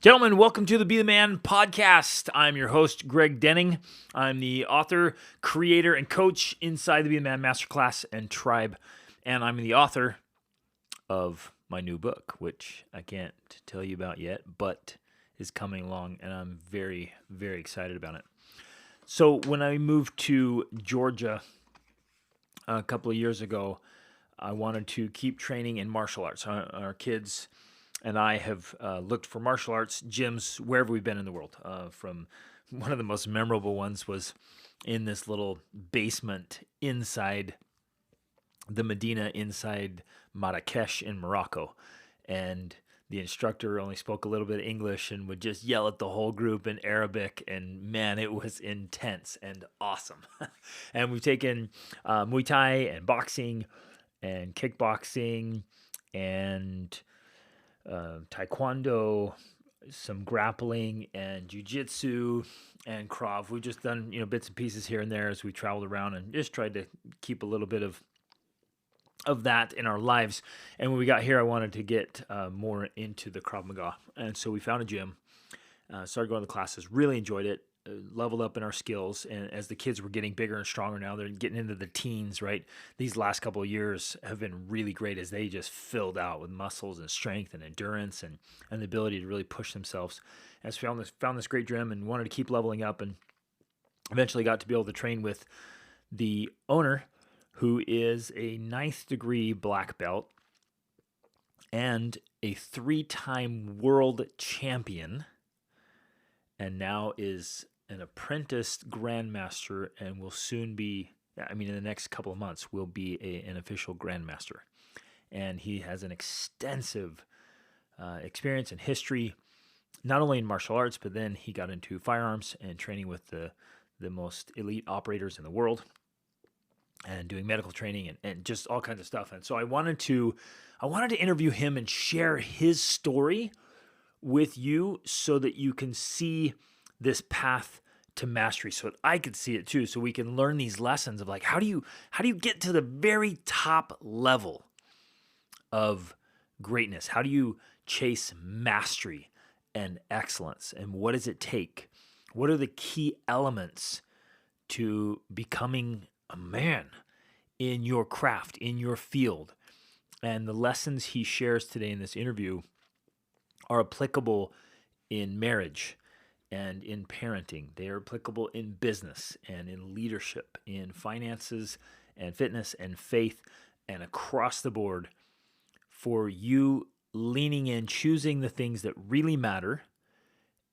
Gentlemen, welcome to the Be the Man podcast. I'm your host, Greg Denning. I'm the author, creator, and coach inside the Be the Man Masterclass and Tribe. And I'm the author of my new book, which I can't tell you about yet, but is coming along, and I'm very, very excited about it. So when I moved to Georgia a couple of years ago, I wanted to keep training in martial arts. Our kids and I have looked for martial arts gyms wherever we've been in the world. From one of the most memorable ones was in this little basement inside the Medina, inside Marrakesh in Morocco. And the instructor only spoke a little bit of English and would just yell at the whole group in Arabic. And man, it was intense and awesome. And we've taken Muay Thai and boxing and kickboxing and Taekwondo, some grappling and jiu-jitsu and Krav. We've just done, bits and pieces here and there as we traveled around and just tried to keep a little bit of that in our lives. And when we got here, I wanted to get more into the Krav Maga. And so we found a gym, started going to the classes, really enjoyed it, leveled up in our skills. And as the kids were getting bigger and stronger now, they're getting into the teens, right? These last couple of years have been really great as they just filled out with muscles and strength and endurance and the ability to really push themselves. And so found this great gym and wanted to keep leveling up, and eventually got to be able to train with the owner, who is a 9th degree black belt and a 3-time world champion, and now is an Apprentice grandmaster and will soon be, in the next couple of months, will be an official grandmaster. And he has an extensive experience and history, not only in martial arts, but then he got into firearms and training with the most elite operators in the world and doing medical training and just all kinds of stuff. And so I wanted to interview him and share his story with you so that you can see this path to mastery, so that I could see it too, so we can learn these lessons of like, how do you get to the very top level of greatness? How do you chase mastery and excellence? And what does it take? What are the key elements to becoming a man in your craft, in your field? And the lessons he shares today in this interview are applicable in marriage and in parenting. They are applicable in business and in leadership, in finances and fitness and faith, and across the board for you leaning in, choosing the things that really matter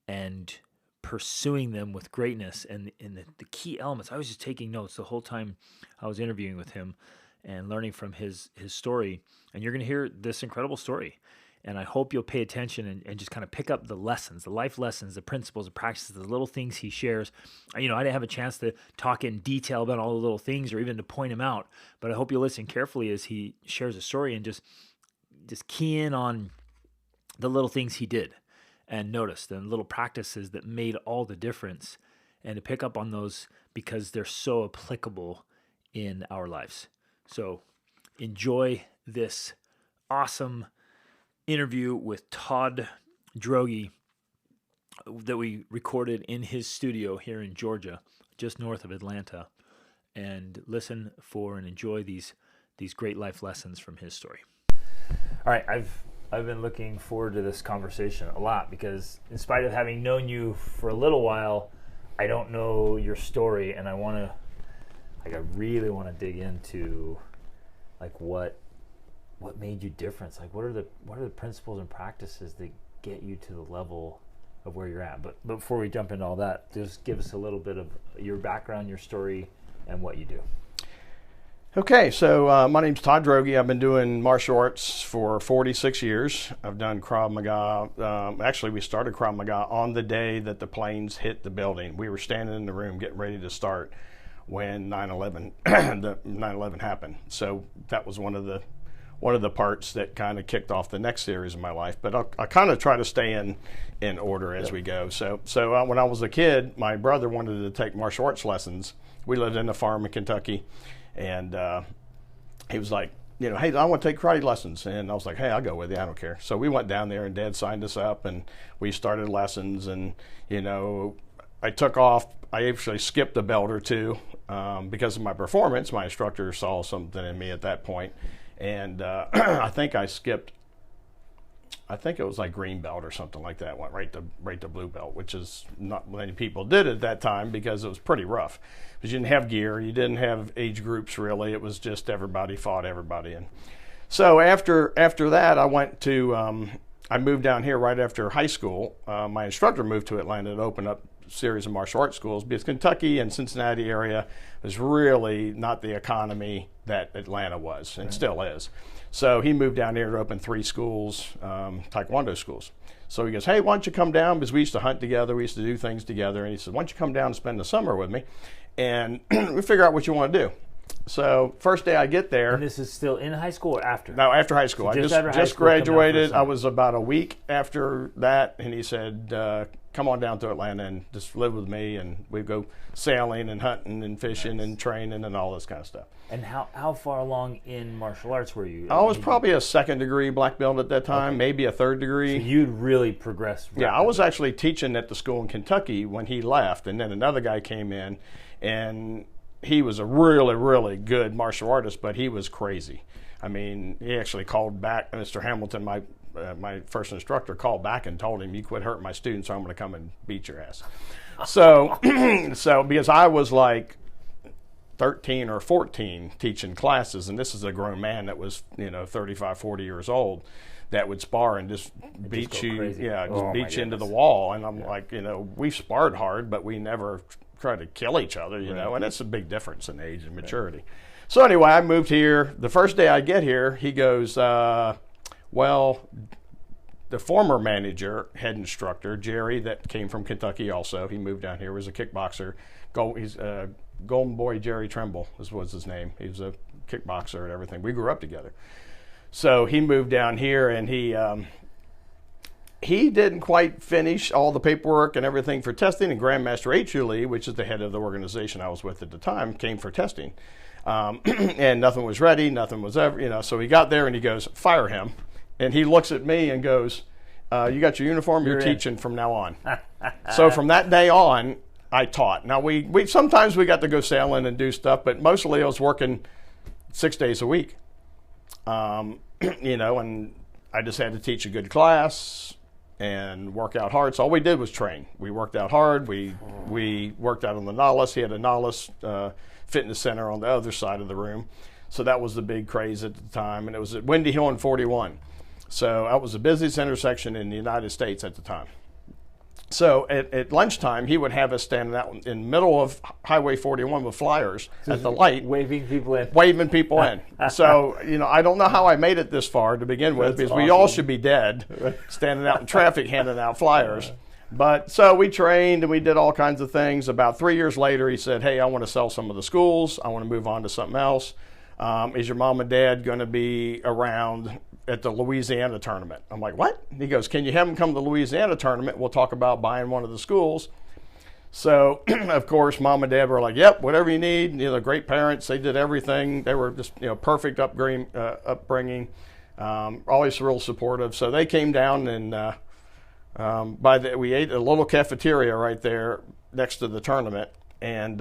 and pursuing them with greatness. And the key elements, I was just taking notes the whole time I was interviewing with him and learning from his story. And you're going to hear this incredible story. And I hope you'll pay attention and just kind of pick up the lessons, the life lessons, the principles, the practices, the little things he shares. I didn't have a chance to talk in detail about all the little things or even to point them out, but I hope you'll listen carefully as he shares a story and just key in on the little things he did and notice the little practices that made all the difference, and to pick up on those because they're so applicable in our lives. So enjoy this awesome interview with Todd Droege that we recorded in his studio here in Georgia, just north of Atlanta, and listen for and enjoy these great life lessons from his story. All right, I've been looking forward to this conversation a lot because in spite of having known you for a little while, I don't know your story, and I really want to dig into like what made you different? Like what are the principles and practices that get you to the level of where you're at? But before we jump into all that, just give us a little bit of your background, your story, and what you do. Okay, so my name's Todd Droege. I've been doing martial arts for 46 years. I've done Krav Maga. Actually, we started Krav Maga on the day that the planes hit the building. We were standing in the room getting ready to start when 9/11 the 9/11 happened. So that was one of the parts that kind of kicked off the next series of my life. But I kind of try to stay in order as we go. So when I was a kid, my brother wanted to take martial arts lessons. We lived in a farm in Kentucky, and he was like, hey, I want to take karate lessons. And I was like, hey, I'll go with you. I don't care. So we went down there, and Dad signed us up, and we started lessons. And, I took off. I actually skipped a belt or two because of my performance. My instructor saw something in me at that point. And I think it was like green belt or something like that. Went right to blue belt, which is not many people did at that time because it was pretty rough. Because you didn't have gear, you didn't have age groups really. It was just everybody fought everybody. And so after that, I moved down here right after high school. My instructor moved to Atlanta to open up a series of martial arts schools because Kentucky and Cincinnati area was really not the economy that Atlanta was and still is. So he moved down here to open 3 schools, Taekwondo schools. So he goes, hey, why don't you come down? Because we used to hunt together. We used to do things together. And he said, why don't you come down and spend the summer with me? And we figure out what you want to do. So first day I get there. And this is still in high school or after? No, after high school. So I just graduated. I was about a week after that. And he said, come on down to Atlanta and just live with me. And we'd go sailing and hunting and fishing and training and all this kind of stuff. And how far along in martial arts were you? I was probably a 2nd degree black belt at that time, maybe a 3rd degree. So you'd really progressed rapidly. Yeah, I was actually teaching at the school in Kentucky when he left, and then another guy came in, and he was a really, really good martial artist, but he was crazy. I mean, he actually called back, Mr. Hamilton, my first instructor, called back and told him, you quit hurting my students or I'm going to come and beat your ass. So because I was like 13 or 14 teaching classes, and this is a grown man that was 35, 40 years old that would spar and just beat you beat you into the wall. And I'm like, we sparred hard, but we never tried to kill each other, and that's a big difference in age and maturity. So anyway, I moved here. The first day I get here, he goes, well, the former manager, head instructor, Jerry, that came from Kentucky also, he moved down here, was a kickboxer. He's Golden Boy Jerry Trimble was his name. He was a kickboxer and everything. We grew up together. So he moved down here, and he didn't quite finish all the paperwork and everything for testing. And Grandmaster H. Lee, which is the head of the organization I was with at the time, came for testing. And nothing was ready. Nothing was ever, so he got there and he goes, fire him. And he looks at me and goes, you got your uniform? You're teaching from now on. So from that day on, I taught. Now, we sometimes we got to go sailing and do stuff, but mostly I was working 6 days a week. And I just had to teach a good class and work out hard. So all we did was train. We worked out hard. We worked out on the Nautilus. He had a Nautilus fitness center on the other side of the room. So that was the big craze at the time. And it was at Windy Hill and 41. So that was the busiest intersection in the United States at the time. So at lunchtime, he would have us standing out in the middle of Highway 41 with flyers at the light. Waving people in. So, I don't know how I made it this far to begin with, because we all should be dead standing out in traffic handing out flyers. But so we trained and we did all kinds of things. About 3 years later, he said, hey, I want to sell some of the schools. I want to move on to something else. Is your mom and dad going to be around at the Louisiana tournament? I'm like, what? He goes, can you have them come to the Louisiana tournament? We'll talk about buying one of the schools. So, of course, mom and dad were like, yep, whatever you need. Great parents. They did everything. They were just, perfect upbringing, always real supportive. So they came down and we ate at a little cafeteria right there next to the tournament. And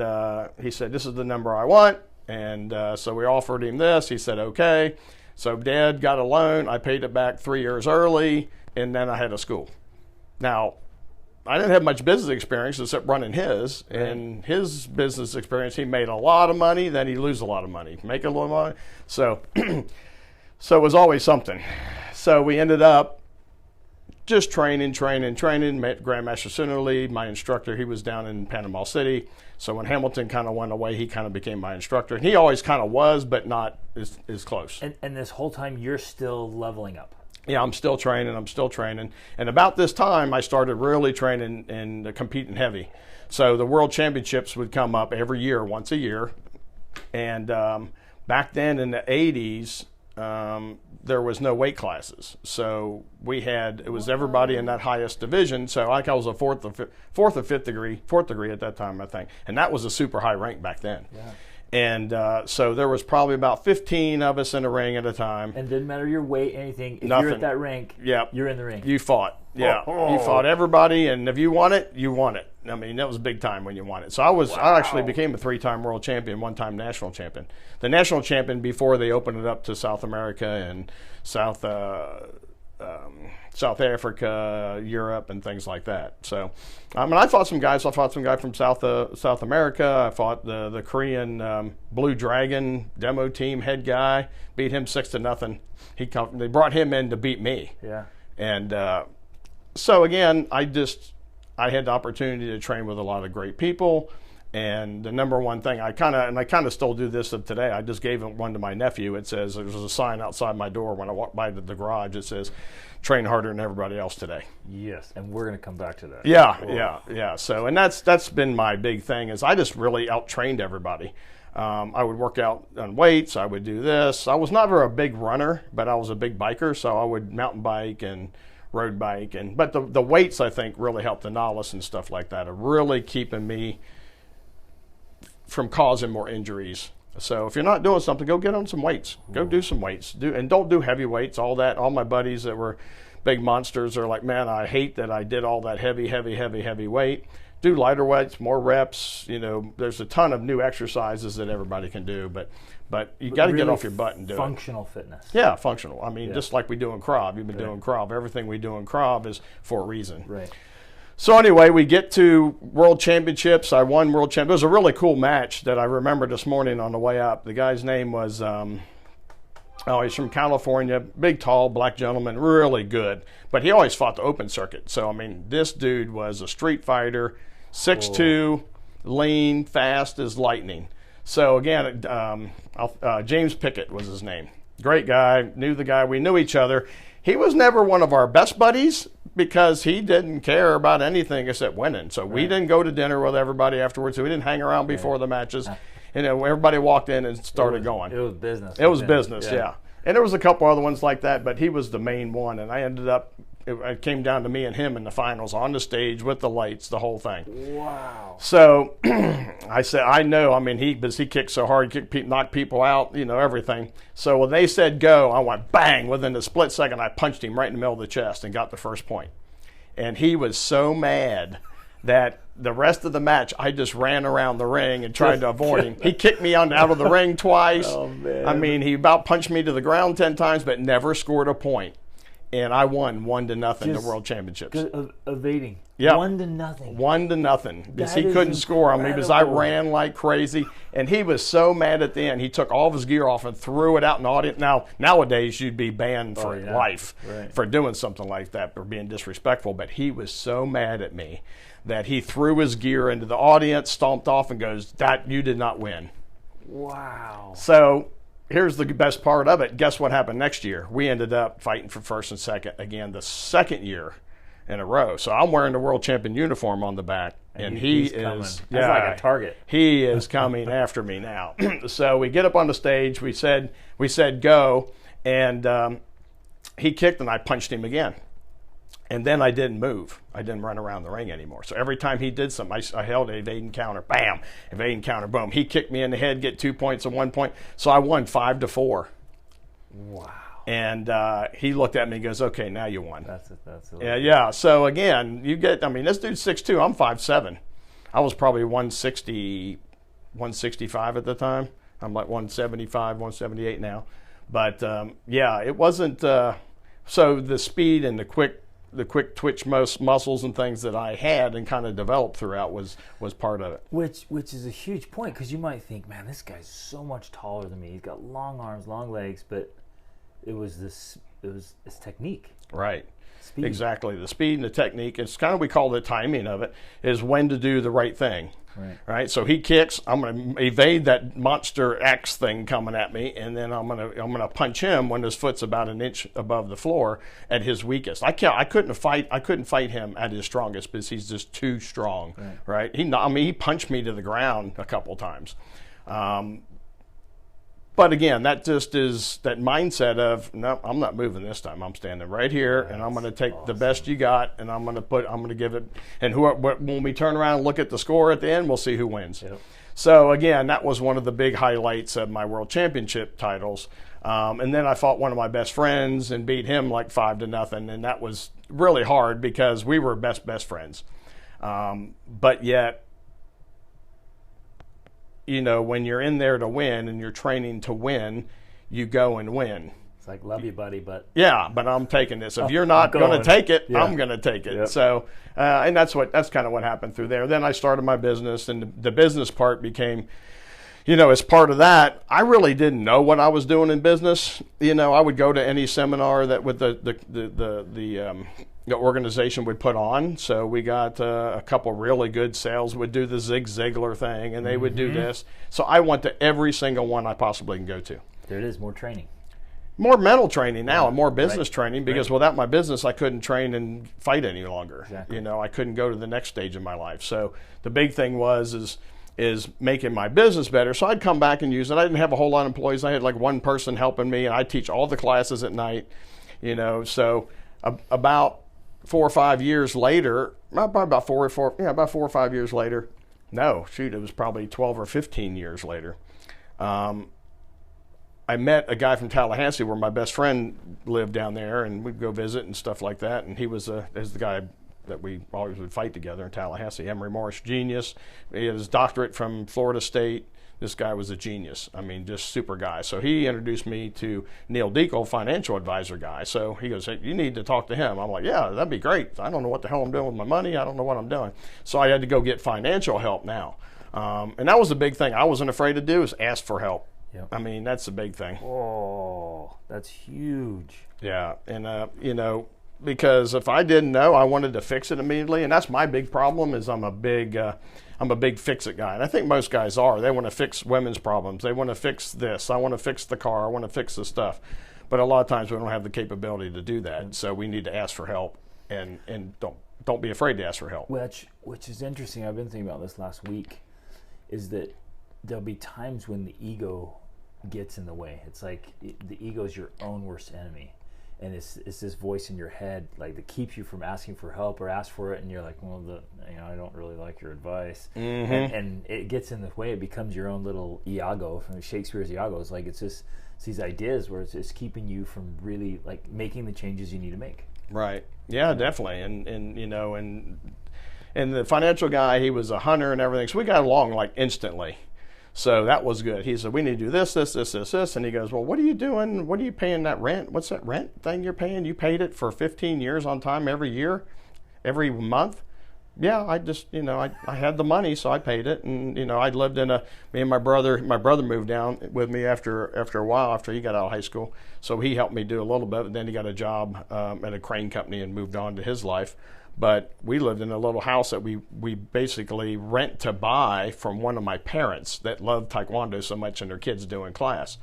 he said, this is the number I want. And so we offered him this. He said, okay. So Dad got a loan. I paid it back 3 years early, and then I had a school. Now, I didn't have much business experience except running his. And his business experience, he made a lot of money, then he'd lose a lot of money, make a little money. So, so it was always something. So we ended up just training. Met Grandmaster Soonerly, my instructor. He was down in Panama City. So when Hamilton kind of went away, he kind of became my instructor. And he always kind of was, but not as close. And this whole time, you're still leveling up. Yeah, I'm still training. And about this time, I started really training and competing heavy. So the World Championships would come up every year, once a year. And back then in the 80s, there was no weight classes. So it was everybody in that highest division. So I was a fourth or fifth degree at that time, I think. And that was a super high rank back then. Yeah. And so there was probably about 15 of us in the ring at a time. And didn't matter your weight, anything. If Nothing. you're at that rank, Yep. you're in the ring. You fought. Yeah. Oh. You fought everybody, and if you won it, you won it. I mean, that was big time when you won it. So I actually became a 3-time world champion, 1-time national champion. The national champion before they opened it up to South America and South Africa, Europe, and things like that. So, I fought some guys. I fought some guy from South America. I fought the Korean Blue Dragon demo team head guy. Beat him 6-0. They brought him in to beat me. Yeah. And so again, I had the opportunity to train with a lot of great people. And the number one thing I kind of still do this of today. I just gave one to my nephew. It says, there's a sign outside my door when I walk by the garage. It says, train harder than everybody else today. Yes, and we're going to come back to that. Yeah. So, and that's been my big thing is I just really out-trained everybody. I would work out on weights. I would do this. I was never a big runner, but I was a big biker. So I would mountain bike and road bike. But the weights, I think, really helped the novice and stuff like that of really keeping me from causing more injuries. So if you're not doing something, go get on some weights. Go do some weights. Don't do heavy weights, all that. All my buddies that were big monsters are like, man, I hate that I did all that heavy weight. Do lighter weights, more reps. There's a ton of new exercises that everybody can do, but you got to get off your butt and do functional fitness. Yeah, functional. I mean, just like we do in Krav. You've been doing Krav. Everything we do in Krav is for a reason. Right. So anyway, we get to World Championships. I won World Championships. It was a really cool match that I remember this morning on the way up. The guy's name was, he's from California, big, tall, black gentleman, really good. But he always fought the open circuit. So, I mean, this dude was a street fighter, 6'2", lean, fast as lightning. So, again, James Pickett was his name. Great guy, knew the guy. We knew each other. He was never one of our best buddies because he didn't care about anything except winning. So we didn't go to dinner with everybody afterwards. So we didn't hang around before the matches. Everybody walked in and started going. It was business. It was business, yeah. And there was a couple other ones like that, but he was the main one. And I ended up, it came down to me and him in the finals on the stage with the lights, the whole thing. Wow. So I said, I know. I mean, he kicked so hard, knocked people out, everything. So when they said go, I went bang. Within a split second, I punched him right in the middle of the chest and got the first point. And he was so mad that the rest of the match, I just ran around the ring and tried to avoid him. He kicked me out of the ring twice. Oh, man. I mean, he about punched me to the ground 10 times, but never scored a point. And I won 1-0 the World Championships. Evading. Yeah. 1-0. 1-0 because That he is couldn't score on me because I incredible. ran like crazy. And he was so mad at the end. He took all of his gear off and threw it out in the audience. Now, nowadays, you'd be banned for life for doing something like that or being disrespectful. But he was so mad at me that he threw his gear into the audience, stomped off, and goes, "That you did not win." Wow. So here's the best part of it. Guess what happened next year? We ended up fighting for first and second again the second year in a row. So I'm wearing the world champion uniform on the back, and he's is coming. That's like a target. He is coming after me now. So we get up on the stage. We said go, and he kicked, and I punched him again. And then I didn't move. I didn't run around the ring anymore. So every time he did something, I held an evade and counter. Bam! Evade and counter. Boom! He kicked me in the head, get 2 points and 1 point. So I won 5-4. Wow. And he looked at me and goes, "Okay, now you won." That's Yeah. So again, this dude's 6'2". I'm 5'7". I was probably 160, 165 at the time. I'm like 175, 178 now. But it wasn't. So the speed and the quick twitch muscles and things that I had and kind of developed throughout was part of it. Which is a huge point because you might think, man, this guy's so much taller than me. He's got long arms, long legs, but it was his technique. Right. Speed. Exactly. The speed and the technique. It's kind of, we call the timing of it, is when to do the right thing. Right. So he kicks, I'm going to evade that monster X thing coming at me, and then I'm going to punch him when his foot's about an inch above the floor at his weakest. I couldn't fight him at his strongest because he's just too strong. Right. He punched me to the ground a couple times. But again, that just is that mindset of, no, I'm not moving this time. I'm standing right here, and I'm going to take the best you got, and I'm going to give it. And when we turn around and look at the score at the end, we'll see who wins. Yep. So again, that was one of the big highlights of my world championship titles. And then I fought one of my best friends and beat him like 5-0, and that was really hard because we were best friends. But yet, you know, when you're in there to win and you're training to win, you go and win. It's like, love you, buddy, but yeah, but I'm taking this. If you're not going to take it, yeah. I'm going to take it. Yep. So, and that's kind of what happened through there. Then I started my business, and the business part became, you know, as part of that, I really didn't know what I was doing in business. You know, I would go to any seminar that with the organization would put on. So we got a couple really good sales would do the Zig Ziglar thing, and they would do this. So I went to every single one I possibly can go to. There it is, more training. More mental training now and more business training, because without my business, I couldn't train and fight any longer. Exactly. You know, I couldn't go to the next stage of my life. So the big thing is making my business better. So I'd come back and use it. I didn't have a whole lot of employees. I had like one person helping me, and I teach all the classes at night. You know, so about 4 or 5 years later, probably about 4 or 5 years later. No, shoot, it was probably 12 or 15 years later. I met a guy from Tallahassee where my best friend lived down there, and we'd go visit and stuff like that. And he was the guy that we always would fight together in Tallahassee. Emory Morris, genius. He had his doctorate from Florida State. This guy was a genius. I mean, just super guy. So he introduced me to Neil Deacle, financial advisor guy. So he goes, hey, you need to talk to him. I'm like, yeah, that'd be great. I don't know what the hell I'm doing with my money. I don't know what I'm doing. So I had to go get financial help now. And that was the big thing I wasn't afraid to do, is ask for help. Yep. I mean, that's the big thing. Oh, that's huge. Yeah, and you know, because if I didn't know, I wanted to fix it immediately, and that's my big problem. Is I'm a big fix-it guy, and I think most guys are. They want to fix women's problems. They want to fix this. I want to fix the car. I want to fix the stuff, but a lot of times we don't have the capability to do that. So we need to ask for help, and don't be afraid to ask for help. Which is interesting. I've been thinking about this last week. Is that there'll be times when the ego gets in the way. It's like the ego is your own worst enemy, and it's this voice in your head like that keeps you from asking for help or ask for it, and you're like, well, I don't really like your advice, and it gets in the way. It becomes your own little Iago from Shakespeare's Iago. It's like it's these ideas where it's keeping you from really like making the changes you need to make. Right. Yeah, definitely. And you know, and the financial guy, he was a hunter and everything, so we got along like instantly. So that was good. He said, we need to do this. And he goes, well, what are you doing? What are you paying that rent? What's that rent thing you're paying? You paid it for 15 years on time every year, every month? Yeah, I just, you know, I had the money, so I paid it. And, you know, I lived me and my brother moved down with me after a while, after he got out of high school. So he helped me do a little bit. And then he got a job at a crane company and moved on to his life. But we lived in a little house that we basically rent to buy from one of my parents that loved Taekwondo so much and their kids do in class.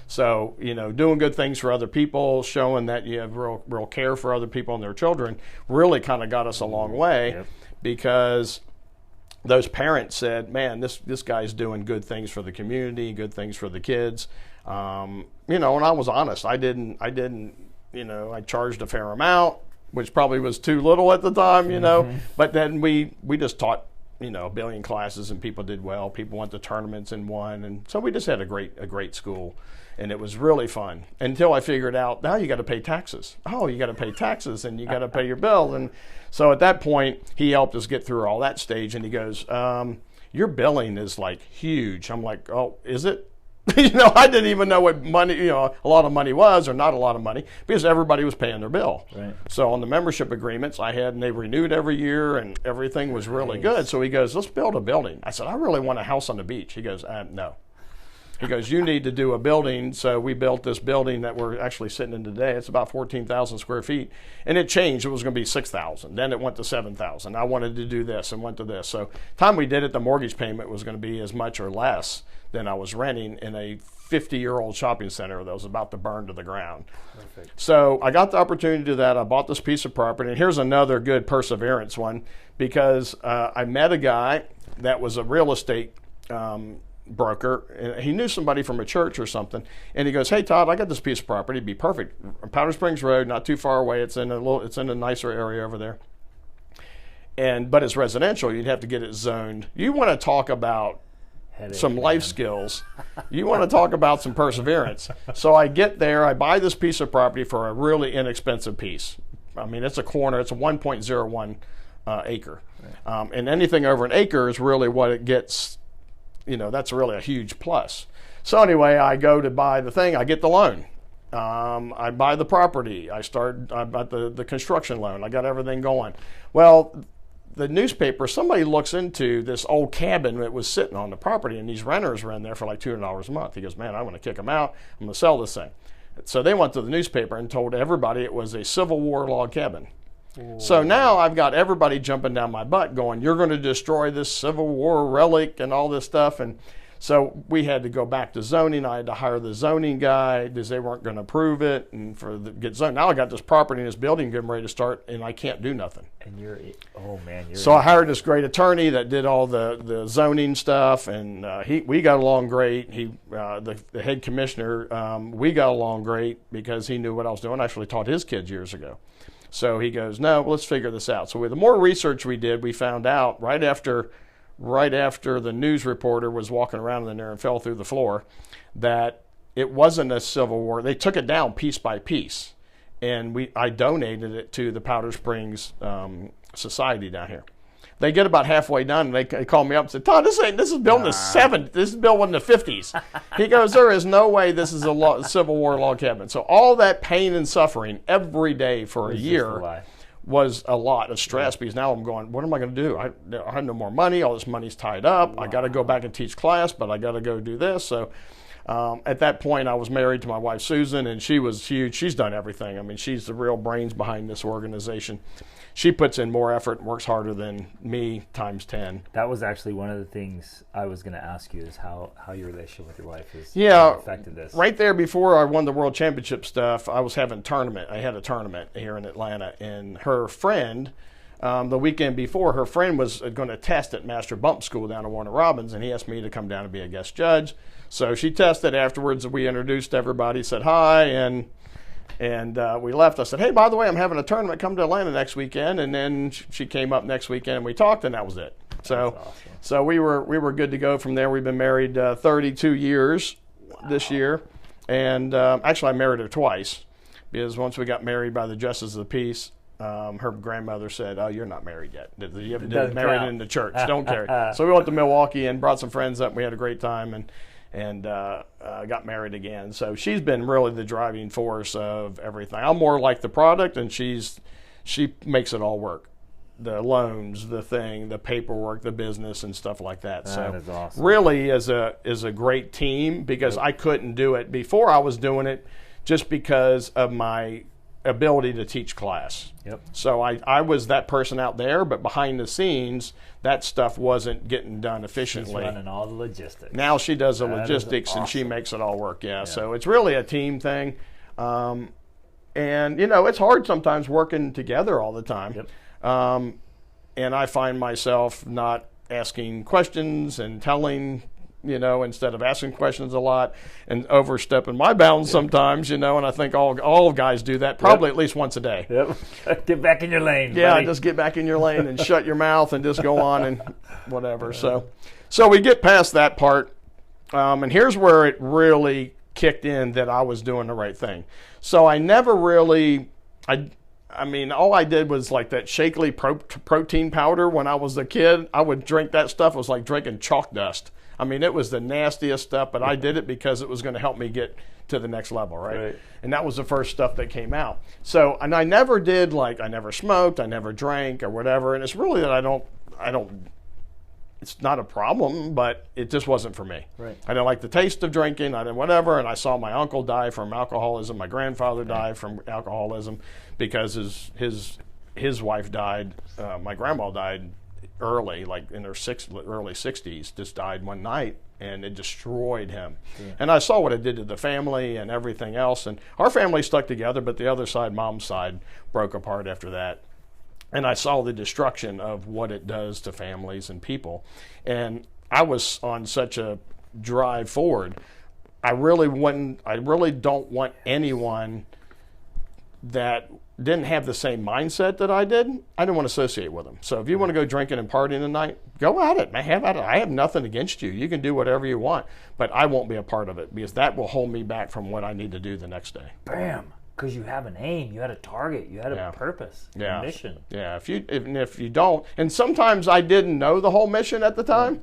So, you know, doing good things for other people, showing that you have real care for other people and their children really kind of got us a long way. Yep. Because those parents said, man, this guy's doing good things for the community, good things for the kids. You know, and I was honest. I didn't, you know, I charged a fair amount, which probably was too little at the time, you know. But then we just taught, you know, a billion classes, and people did well. People went to tournaments and won, and so we just had a great school, and it was really fun until I figured out now you got to pay taxes. Oh, you got to pay taxes, and you got to pay your bills, and so at that point he helped us get through all that stage, and he goes, your billing is like huge. I'm like, oh, is it? You know, I didn't even know what money, you know, a lot of money was or not a lot of money, because everybody was paying their bill. Right. So on the membership agreements I had, and they renewed every year, and everything was really good. So he goes, let's build a building. I said, I really want a house on the beach. He goes, no. He goes, you need to do a building. So we built this building that we're actually sitting in today. It's about 14,000 square feet. And it changed. It was going to be 6,000. Then it went to 7,000. I wanted to do this and went to this. So time we did it, the mortgage payment was going to be as much or less than I was renting in a 50-year-old shopping center that was about to burn to the ground. Perfect. So I got the opportunity to do that. I bought this piece of property. And here's another good perseverance one, because I met a guy that was a real estate broker. He knew somebody from a church or something, and he goes, hey Todd, I got this piece of property. It'd be perfect. Powder Springs Road, not too far away. It's in a nicer area over there. But it's residential. You'd have to get it zoned. You want to talk about some life skills. You want to talk about some perseverance. So I get there, I buy this piece of property for a really inexpensive piece. I mean, it's a corner, it's a 1.01 acre. And anything over an acre is really what it gets, that's really a huge plus. So anyway, I go to buy the thing, I get the loan. I buy the property, I bought the construction loan, I got everything going. Well, the newspaper, somebody looks into this old cabin that was sitting on the property, and these renters were in there for like $200 a month. He goes, man, I want to kick them out. I'm going to sell this thing. So they went to the newspaper and told everybody it was a Civil War log cabin. Ooh. So now I've got everybody jumping down my butt going, you're going to destroy this Civil War relic and all this stuff. And so we had to go back to zoning. I had to hire the zoning guy because they weren't going to approve it and get zoned. Now I got this property in this building getting ready to start, and I can't do nothing. And so I hired this great attorney that did all the zoning stuff, and we got along great. The head commissioner, we got along great because he knew what I was doing. I actually taught his kids years ago. So he goes, no, let's figure this out. So the more research we did, we found out right after the news reporter was walking around in there and fell through the floor, that it wasn't a Civil War. They took it down piece by piece, and I donated it to the Powder Springs Society down here. They get about halfway done, and they call me up and say, Todd, this is built in the 70s. This is built in the 50s. He goes, there is no way this is a Civil War log cabin. So all that pain and suffering every day for a year was a lot of stress, because now I'm going, what am I going to do? I have no more money. All this money's tied up. Wow. I got to go back and teach class, but I got to go do this. So at that point, I was married to my wife, Susan, and she was huge. She's done everything. I mean, she's the real brains behind this organization. She puts in more effort and works harder than me times 10. That was actually one of the things I was going to ask you, is how your relationship with your wife has affected this. Right there before I won the World Championship stuff, I was having a tournament. I had a tournament here in Atlanta, and her friend, the weekend before, her friend was going to test at Master Bump School down in Warner Robins, and he asked me to come down and be a guest judge. So she tested afterwards. We introduced everybody, said hi, and we left. I said, hey, by the way, I'm having a tournament. Come to Atlanta next weekend. And then she came up next weekend, and we talked, and that was it. So, awesome. So we were good to go from there. We've been married 32 years this year. And actually, I married her twice, because once we got married by the Justice of the Peace, her grandmother said, oh, you're not married yet. You haven't been married in the church. Don't carry. So we went to Milwaukee and brought some friends up. We had a great time, and got married again. So she's been really the driving force of everything. I'm more like the product, and she makes it all work. The loans, the paperwork, the business, and stuff like that. That is awesome. Really is a great team, because I couldn't do it before. I was doing it just because of my ability to teach class. Yep. So I was that person out there, but behind the scenes, that stuff wasn't getting done efficiently. She's running all the logistics. Now she does the logistics, awesome. And she makes it all work. Yeah. So it's really a team thing. And it's hard sometimes working together all the time. Yep. And I find myself not asking questions and telling, instead of asking questions a lot, and overstepping my bounds sometimes, and I think all guys do that probably at least once a day. Yep. Get back in your lane. Yeah, buddy. Just get back in your lane and shut your mouth and just go on and whatever. So we get past that part, and here's where it really kicked in that I was doing the right thing. So I never really, I mean, all I did was like that Shakely protein powder when I was a kid. I would drink that stuff. It was like drinking chalk dust. I mean, it was the nastiest stuff, but I did it because it was going to help me get to the next level, right? And that was the first stuff that came out. So, and I never did, I never smoked, I never drank or whatever. And it's really that I don't, it's not a problem, but it just wasn't for me. Right. I didn't like the taste of drinking, I didn't whatever, and I saw my uncle die from alcoholism. My grandfather died from alcoholism because his wife died, my grandma died early, like in her early 60s, just died one night, and it destroyed him. Yeah. And I saw what it did to the family and everything else, and our family stuck together, but the other side, mom's side, broke apart after that. And I saw the destruction of what it does to families and people. And I was on such a drive forward. I really don't want anyone that didn't have the same mindset that I did, I didn't want to associate with them. So if you want to go drinking and partying tonight, go at it, man. Have at it. I have nothing against you. You can do whatever you want, but I won't be a part of it because that will hold me back from what I need to do the next day. Bam. Because you have an aim, you had a target, you had a purpose, a mission. Yeah, if you don't, and sometimes I didn't know the whole mission at the time,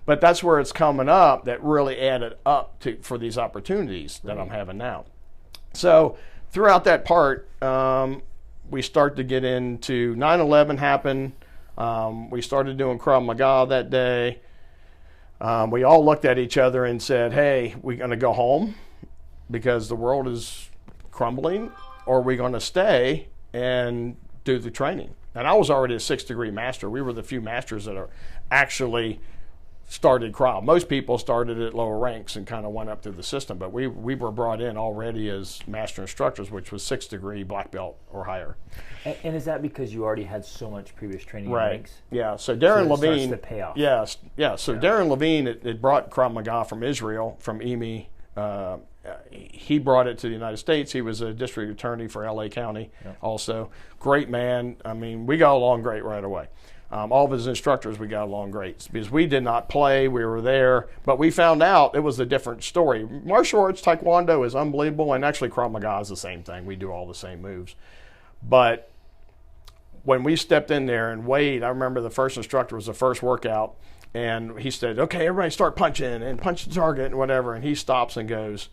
but that's where it's coming up that really added up for these opportunities that I'm having now. So throughout that part, we start to get into 9/11 happened. We started doing Krav Maga that day. We all looked at each other and said, hey, we're going to go home because the world is crumbling, or are we going to stay and do the training? And I was already a 6th-degree master. We were the few masters that are actually started Krav. Most people started at lower ranks and kind of went up through the system, but we were brought in already as master instructors, which was 6th-degree black belt or higher. And is that because you already had so much previous training in Right. ranks? Yeah. So Darren Levine. Starts to pay off. Yes. Yeah. So Darren Levine, it brought Krav Maga from Israel, from EME. He brought it to the United States. He was a district attorney for LA County also. Great man. I mean, we got along great right away. All of his instructors, we got along great because we did not play. We were there, but we found out it was a different story. Martial arts, Taekwondo is unbelievable, and actually Krav Maga is the same thing. We do all the same moves. But when we stepped in there, and Wade, I remember the first instructor was the first workout, and he said, okay, everybody start punching and punch the target and whatever, and he stops and goes,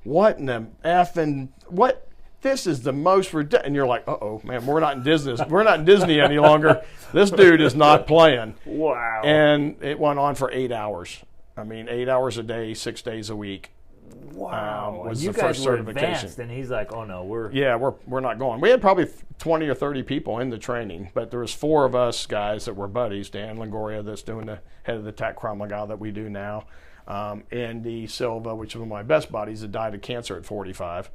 what in the effing, what? This is the most ridiculous. And you're like, uh-oh, man, we're not in Disney. We're not in Disney any longer. This dude is not playing. Wow. And it went on for 8 hours. I mean, 8 hours a day, 6 days a week. Wow. Was you the guys first were certification. advanced, and he's like, oh, no, we're not going. We had probably 20 or 30 people in the training, but there was 4 of us guys that were buddies. Dan Longoria, that's doing the head of the TAC Krav Maga that we do now. Andy Silva, which was one of my best buddies, that died of cancer at 45.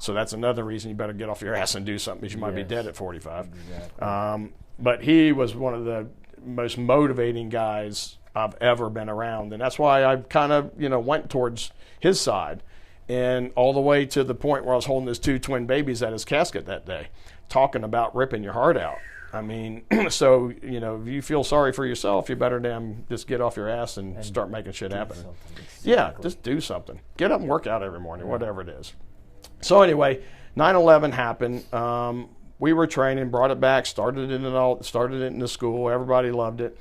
So that's another reason you better get off your ass and do something because you might be dead at 45. Exactly. But he was one of the most motivating guys I've ever been around. And that's why I kind of, went towards his side. And all the way to the point where I was holding his 2 twin babies at his casket that day, talking about ripping your heart out. I mean, so, if you feel sorry for yourself, you better damn just get off your ass and start making shit happen. Exactly. Yeah, just do something. Get up and work out every morning, whatever it is. So anyway, 9/11 happened. We were training, brought it back, started it in the school. Everybody loved it.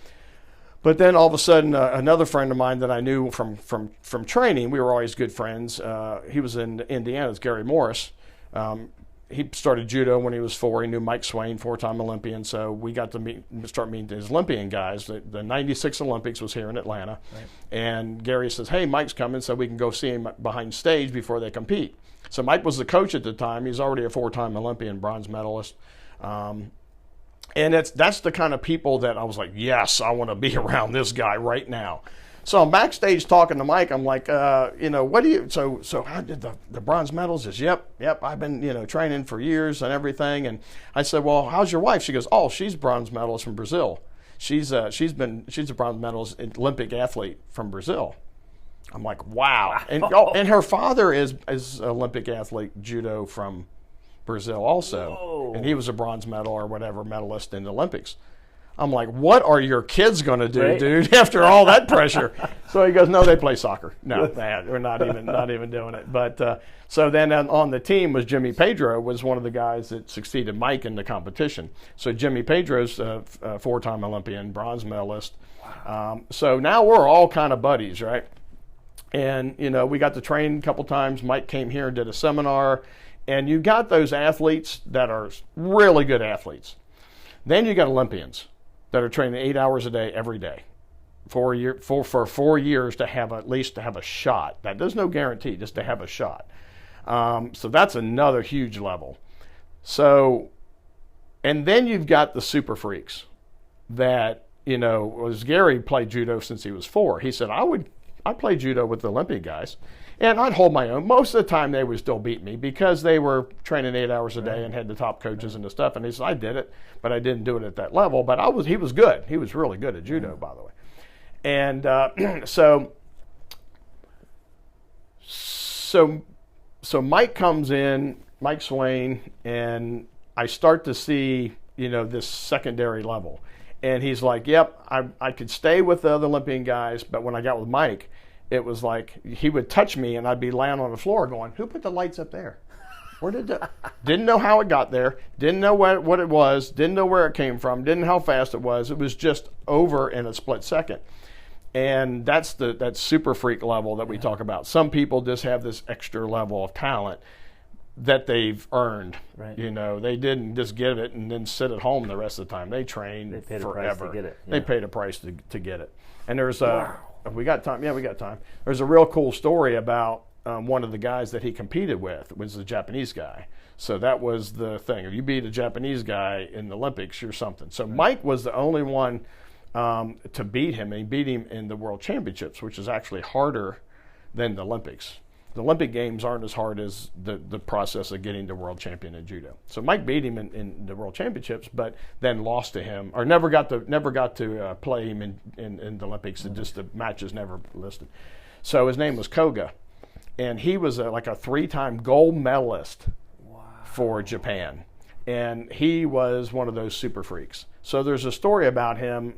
But then all of a sudden, another friend of mine that I knew from training, we were always good friends. He was in Indiana, it's Gary Morris. He started judo when he was 4. He knew Mike Swain, 4-time Olympian. So we got to start meeting his Olympian guys. The 96 Olympics was here in Atlanta. Right. And Gary says, hey, Mike's coming so we can go see him behind stage before they compete. So Mike was the coach at the time. He's already a 4-time Olympian, bronze medalist. And that's the kind of people that I was like, yes, I want to be around this guy right now. So I'm backstage talking to Mike. I'm like, what do you, so how did the bronze medals? He says, yep, I've been, training for years and everything. And I said, well, how's your wife? She goes, oh, she's bronze medalist from Brazil. She's a bronze medalist Olympic athlete from Brazil. I'm like, wow. And her father is Olympic athlete judo from Brazil also. Whoa. And he was a bronze medal or whatever medalist in the Olympics. I'm like, what are your kids going to do, dude, after all that pressure? So he goes, no, they play soccer. No, we're not even doing it. But so then on the team was Jimmy Pedro, was one of the guys that succeeded Mike in the competition. So Jimmy Pedro's a 4-time Olympian, bronze medalist. So now we're all kind of buddies, right? And, we got to train a couple times. Mike came here and did a seminar. And you got those athletes that are really good athletes. Then you got Olympians that are training 8 hours a day every day for 4 years to have at least to have a shot. That there's no guarantee, just to have a shot. So that's another huge level. So, and then you've got the super freaks that, was Gary played judo since he was 4. He said, I played judo with the Olympic guys, and I'd hold my own. Most of the time they would still beat me because they were training 8 hours a day and had the top coaches and the stuff. And he said, I did it, but I didn't do it at that level. But he was good. He was really good at judo, by the way. And so Mike comes in, Mike Swain, and I start to see, this secondary level. And he's like, yep, I could stay with the other Olympian guys, but when I got with Mike, it was like he would touch me and I'd be laying on the floor going, who put the lights up there? Where did that? Didn't know how it got there. Didn't know what it was. Didn't know where it came from. Didn't know how fast it was. It was just over in a split second. And that's that super freak level that we talk about. Some people just have this extra level of talent that they've earned. Right. They didn't just get it and then sit at home the rest of the time. They trained They paid forever. a price to get it. Yeah. They paid a price to get it. And there's we got time. Yeah, we got time. There's a real cool story about one of the guys that he competed with was a Japanese guy. So that was the thing. If you beat a Japanese guy in the Olympics, you're something. So Mike was the only one to beat him, and he beat him in the World Championships, which is actually harder than the Olympics. The Olympic Games aren't as hard as the process of getting the world champion in judo. So Mike beat him in the World Championships, but then lost to him, or never got to play him in the Olympics. Just the matches never listed. So his name was Koga, and he was like a 3-time gold medalist for Japan, and he was one of those super freaks. So there's a story about him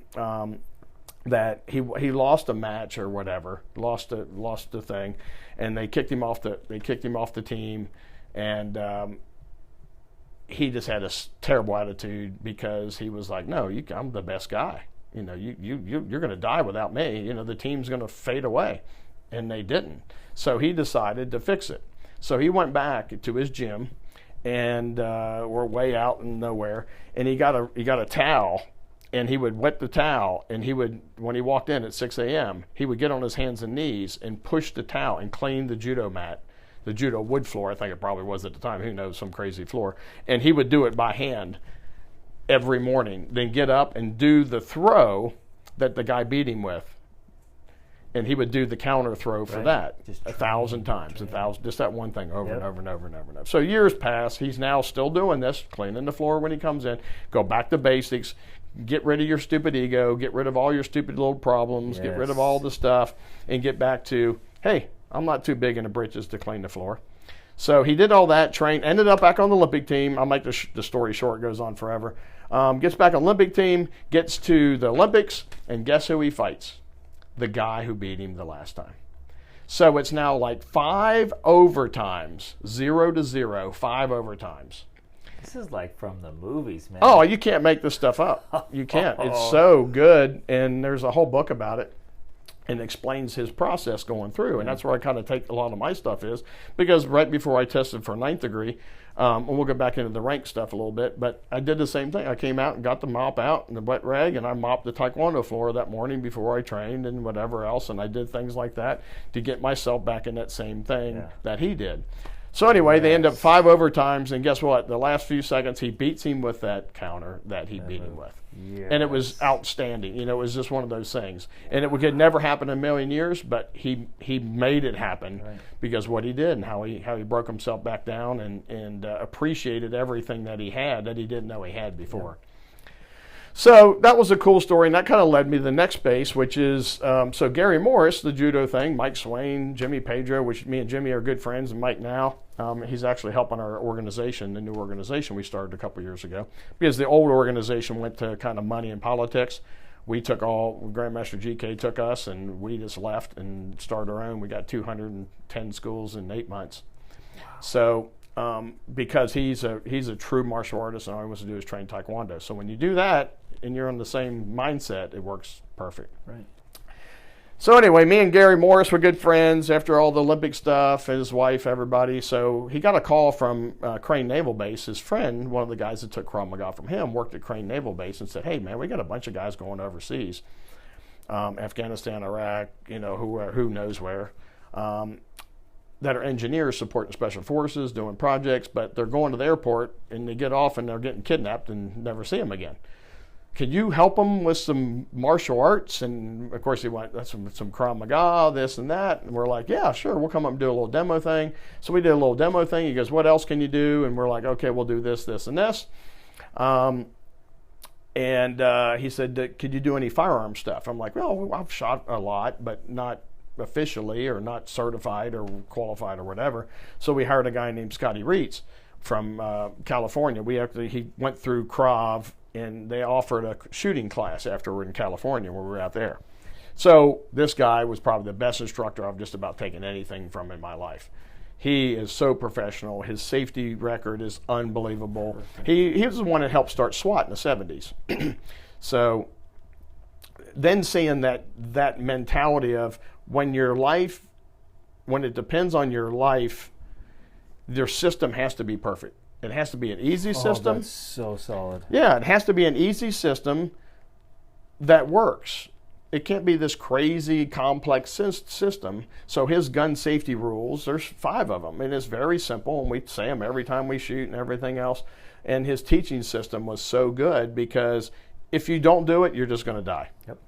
that he lost a match or whatever, lost the thing, and they kicked him off the team, and he just had a terrible attitude because he was like, no, I'm the best guy. You're going to die without me. The team's going to fade away, and they didn't. So he decided to fix it. So he went back to his gym, and we're way out in nowhere, and he got a towel. And he would wet the towel, and when he walked in at 6 a.m., he would get on his hands and knees and push the towel and clean the judo mat, the judo wood floor, I think it probably was at the time, who knows, some crazy floor. And he would do it by hand every morning, then get up and do the throw that the guy beat him with. And he would do the counter throw for that just 1,000 times, just that one thing over and over and over and over and over. So years pass. He's now still doing this, cleaning the floor when he comes in. Go back to basics. Get rid of your stupid ego. Get rid of all your stupid little problems. Yes. Get rid of all the stuff and get back to, hey, I'm not too big in the britches to clean the floor. So he did all that, trained, ended up back on the Olympic team. I'll make the story short, it goes on forever. Gets back on the Olympic team, gets to the Olympics, and guess who he fights? The guy who beat him the last time. So it's now like 5 overtimes, 0-0, 5 overtimes. This is like from the movies, man. Oh, you can't make this stuff up. You can't. It's so good, and there's a whole book about it and explains his process going through, and that's where I kind of take a lot of my stuff is, because right before I tested for 9th degree, and we'll go back into the rank stuff a little bit, but I did the same thing. I came out and got the mop out and the wet rag, and I mopped the taekwondo floor that morning before I trained and whatever else, and I did things like that to get myself back in that same thing that he did. So anyway, they end up 5 overtimes, and guess what? The last few seconds, he beats him with that counter that he beat him with. Yes. And it was outstanding. It was just one of those things. And it could never happen in a million years, but he made it happen because what he did and how he broke himself back down and appreciated everything that he had that he didn't know he had before. Yeah. So that was a cool story, and that kind of led me to the next base, which is, so Gary Morris, the judo thing, Mike Swain, Jimmy Pedro, which me and Jimmy are good friends, and Mike now, he's actually helping our organization, the new organization we started a couple years ago, because the old organization went to kind of money and politics. We took Grandmaster GK took us, and we just left and started our own. We got 210 schools in 8 months. Wow. So because he's a true martial artist, and all he wants to do is train taekwondo. So when you do that, and you're on the same mindset, it works perfect. Right. So anyway, me and Gary Morris were good friends after all the Olympic stuff, his wife, everybody. So he got a call from Crane Naval Base. His friend, one of the guys that took Krav Maga from him, worked at Crane Naval Base and said, hey, man, we got a bunch of guys going overseas, Afghanistan, Iraq, who knows where, that are engineers supporting special forces, doing projects, but they're going to the airport and they get off and they're getting kidnapped and never see them again. Could you help them with some martial arts? And of course he went, that's some Krav Maga, this and that. And we're like, yeah, sure, we'll come up and do a little demo thing. So we did a little demo thing. He goes, what else can you do? And we're like, okay, we'll do this, this, and this. He said, could you do any firearm stuff? I'm like, well, I've shot a lot, but not officially or not certified or qualified or whatever. So we hired a guy named Scotty Reitz. California. He went through Krav, and they offered a shooting class afterward in California when we were out there. So this guy was probably the best instructor I've just about taken anything from in my life. He is so professional. His safety record is unbelievable. He was the one that helped start SWAT in the 70s. So then seeing that mentality of when it depends on your life, your system has to be perfect. It has to be an easy system. That's so solid. Yeah, it has to be an easy system that works. It can't be this crazy, complex system. So his gun safety rules, there's 5 of them, and it's very simple, and we say them every time we shoot and everything else. And his teaching system was so good because if you don't do it, you're just going to die. Yep.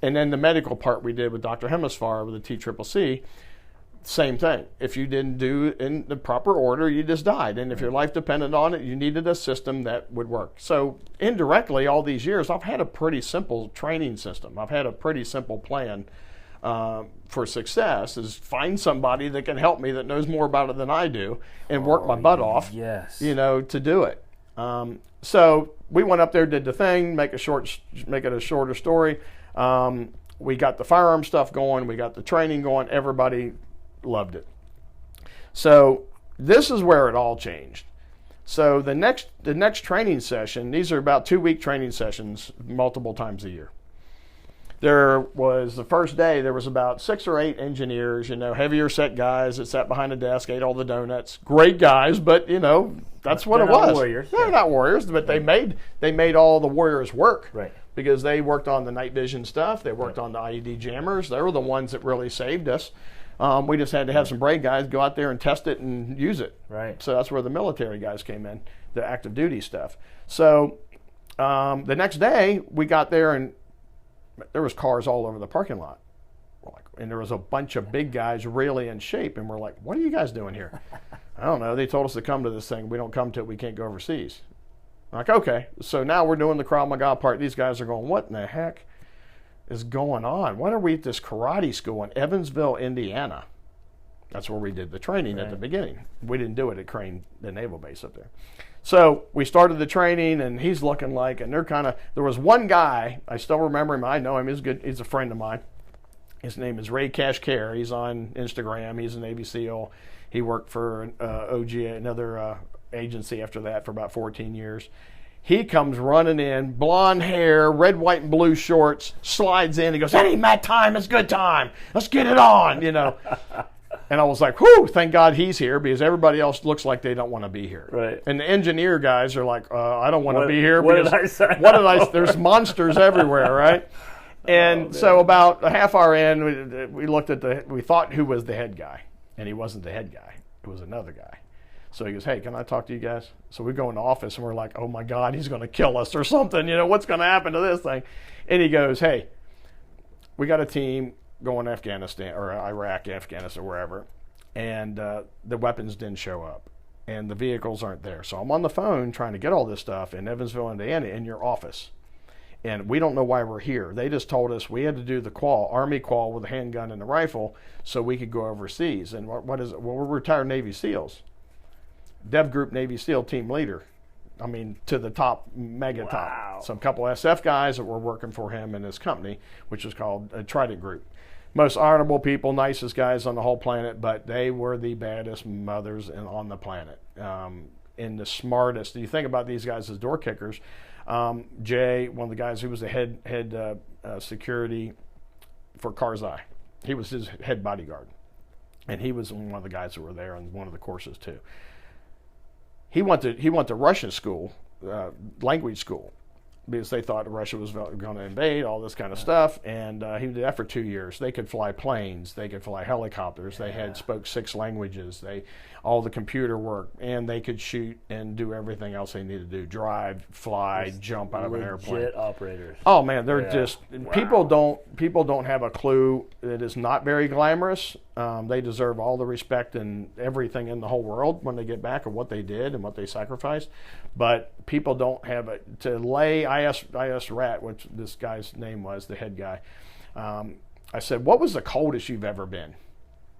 And then the medical part we did with Dr. Hemisfar with the TCCC, same thing. If you didn't do it in the proper order, you just died. And if your life depended on it, you needed a system that would work. So indirectly, all these years, I've had a pretty simple training system. I've had a pretty simple plan for success, is find somebody that can help me that knows more about it than I do and work my butt off, yes, to do it. So we went up there, did the thing, make it a shorter story. We got the firearm stuff going. We got the training going. Everybody loved it. So this is where it all changed. So the next training session, these are about 2-week training sessions, multiple times a year. There was the first day, there was about 6 or 8 engineers, heavier set guys that sat behind a desk, ate all the donuts. Great guys, but that's what They're it not was. warriors. They're not warriors, but they made all the warriors work. Right. Because they worked on the night vision stuff, they worked on the IED jammers. They were the ones that really saved us. We just had to have some brave guys go out there and test it and use it. Right. So that's where the military guys came in, the active duty stuff. So the next day we got there and there was cars all over the parking lot. And there was a bunch of big guys really in shape. And we're like, what are you guys doing here? I don't know. They told us to come to this thing. We don't come to it, we can't go overseas. I'm like, okay. So now we're doing the Krav Maga part. These guys are going, what in the heck is going on? Why are we at this karate school in Evansville, Indiana? That's where we did the training at the beginning. We didn't do it at Crane, the naval base up there. So we started the training, and he's looking like, and there was one guy, I still remember him, I know him, he's good, he's a friend of mine. His name is Ray Kashkar. He's on Instagram. He's a Navy SEAL. He worked for OGA, another agency after that for about 14 years. He comes running in, blonde hair, red, white, and blue shorts, slides in. He goes, "It ain't Matt time, it's good time. Let's get it on," And I was like, whew, thank God he's here, because everybody else looks like they don't want to be here. Right. And the engineer guys are like, I don't want to be here. What did I sign There's monsters everywhere, right? And so about a half hour in, we looked at we thought who was the head guy. And he wasn't the head guy. It was another guy. So he goes, "Hey, can I talk to you guys?" So we go in the office and we're like, oh my God, he's going to kill us or something. What's going to happen to this thing? And he goes, "Hey, we got a team going to Afghanistan or Iraq, Afghanistan, wherever. And the weapons didn't show up. And the vehicles aren't there. So I'm on the phone trying to get all this stuff in Evansville, Indiana, in your office. And we don't know why we're here. They just told us we had to do the Army qual with a handgun and a rifle so we could go overseas. And what is it? Well, we're retired Navy SEALs. Dev Group Navy SEAL team leader. I mean, to the top, mega top. So a couple SF guys that were working for him in his company, which is called Trident Group. Most honorable people, nicest guys on the whole planet, but they were the baddest mothers on the planet. And the smartest. You think about these guys as door kickers. Jay, one of the guys who was the head security for Karzai, he was his head bodyguard, and he was one of the guys that were there on one of the courses too. He went to Russian school, language school, because they thought Russia was going to invade, all this kind of stuff, and he did that for 2 years. They could fly planes, they could fly helicopters, they spoke 6 languages, all the computer work, and they could shoot and do everything else they needed to do, drive, fly, jump out of an airplane. Legit operators. Oh man, they're just, people don't have a clue. It is not very glamorous. They deserve all the respect and everything in the whole world when they get back of what they did and what they sacrificed. But people don't have it. I asked Rat, which this guy's name was, the head guy. I said, "What was the coldest you've ever been?"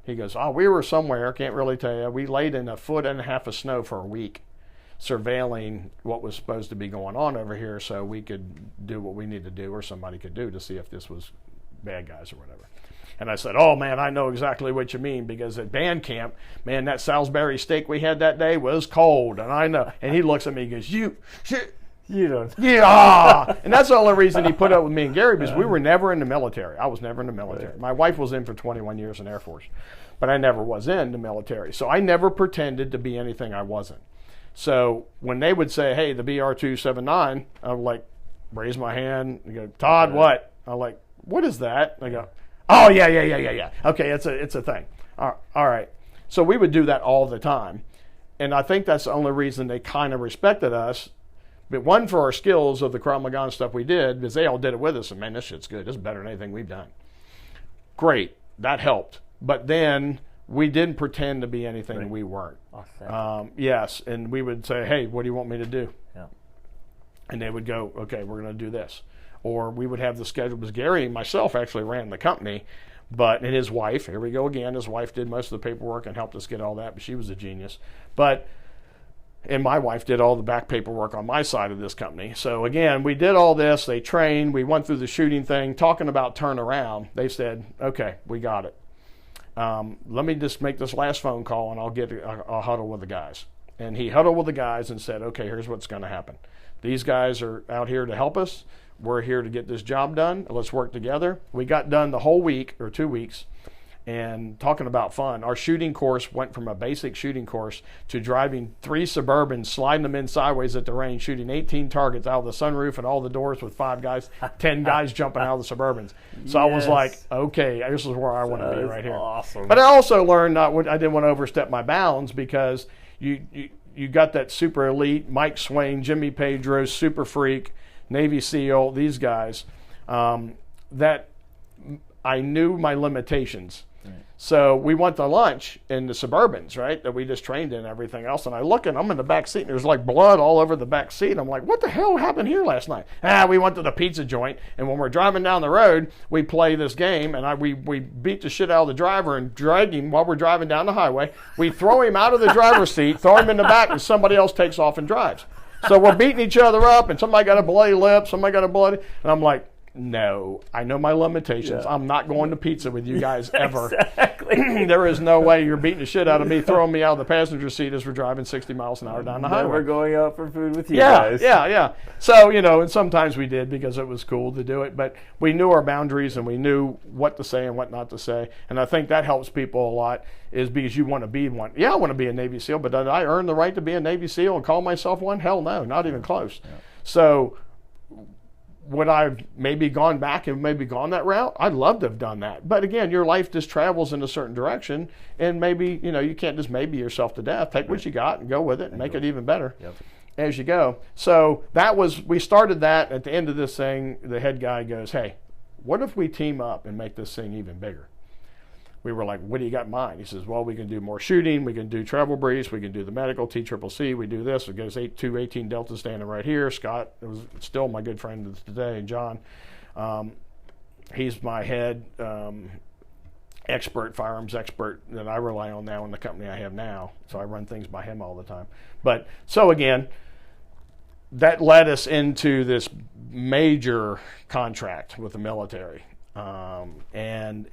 He goes, oh, we were somewhere, can't really tell you. We laid in 1.5 feet of snow for a week, surveilling what was supposed to be going on over here so we could do what we need to do or somebody could do to see if this was bad guys or whatever. And I said, oh, man, I know exactly what you mean, because at band camp, man, that Salisbury steak we had that day was cold, and I know. And he looks at me and goes, you don't. Yeah. And that's the only reason he put up with me and Gary, because we were never in the military. I was never in the military. Right. My wife was in for 21 years in the Air Force, but I never was in the military. So I never pretended to be anything I wasn't. So when they would say, hey, the BR-279, I would like raise my hand and go, Todd, what? I'm like, what is that? And I go, oh, yeah. Okay, it's a thing. All right. So we would do that all the time. And I think that's the only reason they kind of respected us. But one, for our skills of the Krav Maga stuff we did, because they all did it with us. And man, this shit's good. This is better than anything we've done. Great. That helped. But then we didn't pretend to be anything we weren't. Yes. And we would say, hey, what do you want me to do? Yeah. And they would go, okay, we're going to do this. Or we would have the schedule, because Gary and myself actually ran the company, and his wife, here we go again, his wife did most of the paperwork and helped us get all that, but she was a genius. And my wife did all the back paperwork on my side of this company. So again, we did all this, they trained, we went through the shooting thing, talking about turnaround. They said, okay, we got it. Let me just make this last phone call and I'll huddle with the guys. And he huddled with the guys and said, okay, here's what's going to happen. These guys are out here to help us. We're here to get this job done. Let's work together. We got done the whole week or 2 weeks. And talking about fun, our shooting course went from a basic shooting course to driving 3 Suburbans, sliding them in sideways at the range, shooting 18 targets out of the sunroof and all the doors with 5 guys, 10 guys jumping out of the Suburbans. So I was like, okay, this is where I want to be right here. Awesome. But I also learned I didn't want to overstep my bounds, because you got that super elite, Mike Swain, Jimmy Pedro, Super Freak, Navy SEAL, these guys, that I knew my limitations. Right. So we went to lunch in the Suburbans, right, that we just trained in and everything else. And I look and I'm in the back seat and there's like blood all over the back seat. I'm like, what the hell happened here last night? We went to the pizza joint. And when we're driving down the road, we play this game. And we beat the shit out of the driver and drag him while we're driving down the highway. We throw him out of the driver's seat, throw him in the back, and somebody else takes off and drives. So we're beating each other up, and somebody got a bloody lip, somebody got a bloody, and I'm like, no, I know my limitations. Yeah. I'm not going to pizza with you guys ever. Exactly. There is no way you're beating the shit out of me, throwing me out of the passenger seat as we're driving 60 miles an hour down the highway. We're going out for food with you guys. Yeah. So, and sometimes we did because it was cool to do it, but we knew our boundaries and we knew what to say and what not to say. And I think that helps people a lot, is because you want to be one. Yeah, I want to be a Navy SEAL, but did I earn the right to be a Navy SEAL and call myself one? Hell no, not even close. Yeah. So would I maybe gone back and maybe gone that route? I'd love to have done that. But again, your life just travels in a certain direction, and maybe, you can't just maybe yourself to death. Take what you got and go with it and make it even better as you go. So we started that. At the end of this thing, the head guy goes, hey, what if we team up and make this thing even bigger? We were like, what do you got in mind? He says, well, we can do more shooting. We can do travel briefs. We can do the medical, TCCC. We do this. It goes 18 Delta standing right here. Scott, it was still my good friend today, and John. He's my head firearms expert that I rely on now in the company I have now. So I run things by him all the time. But so again, that led us into this major contract with the military. And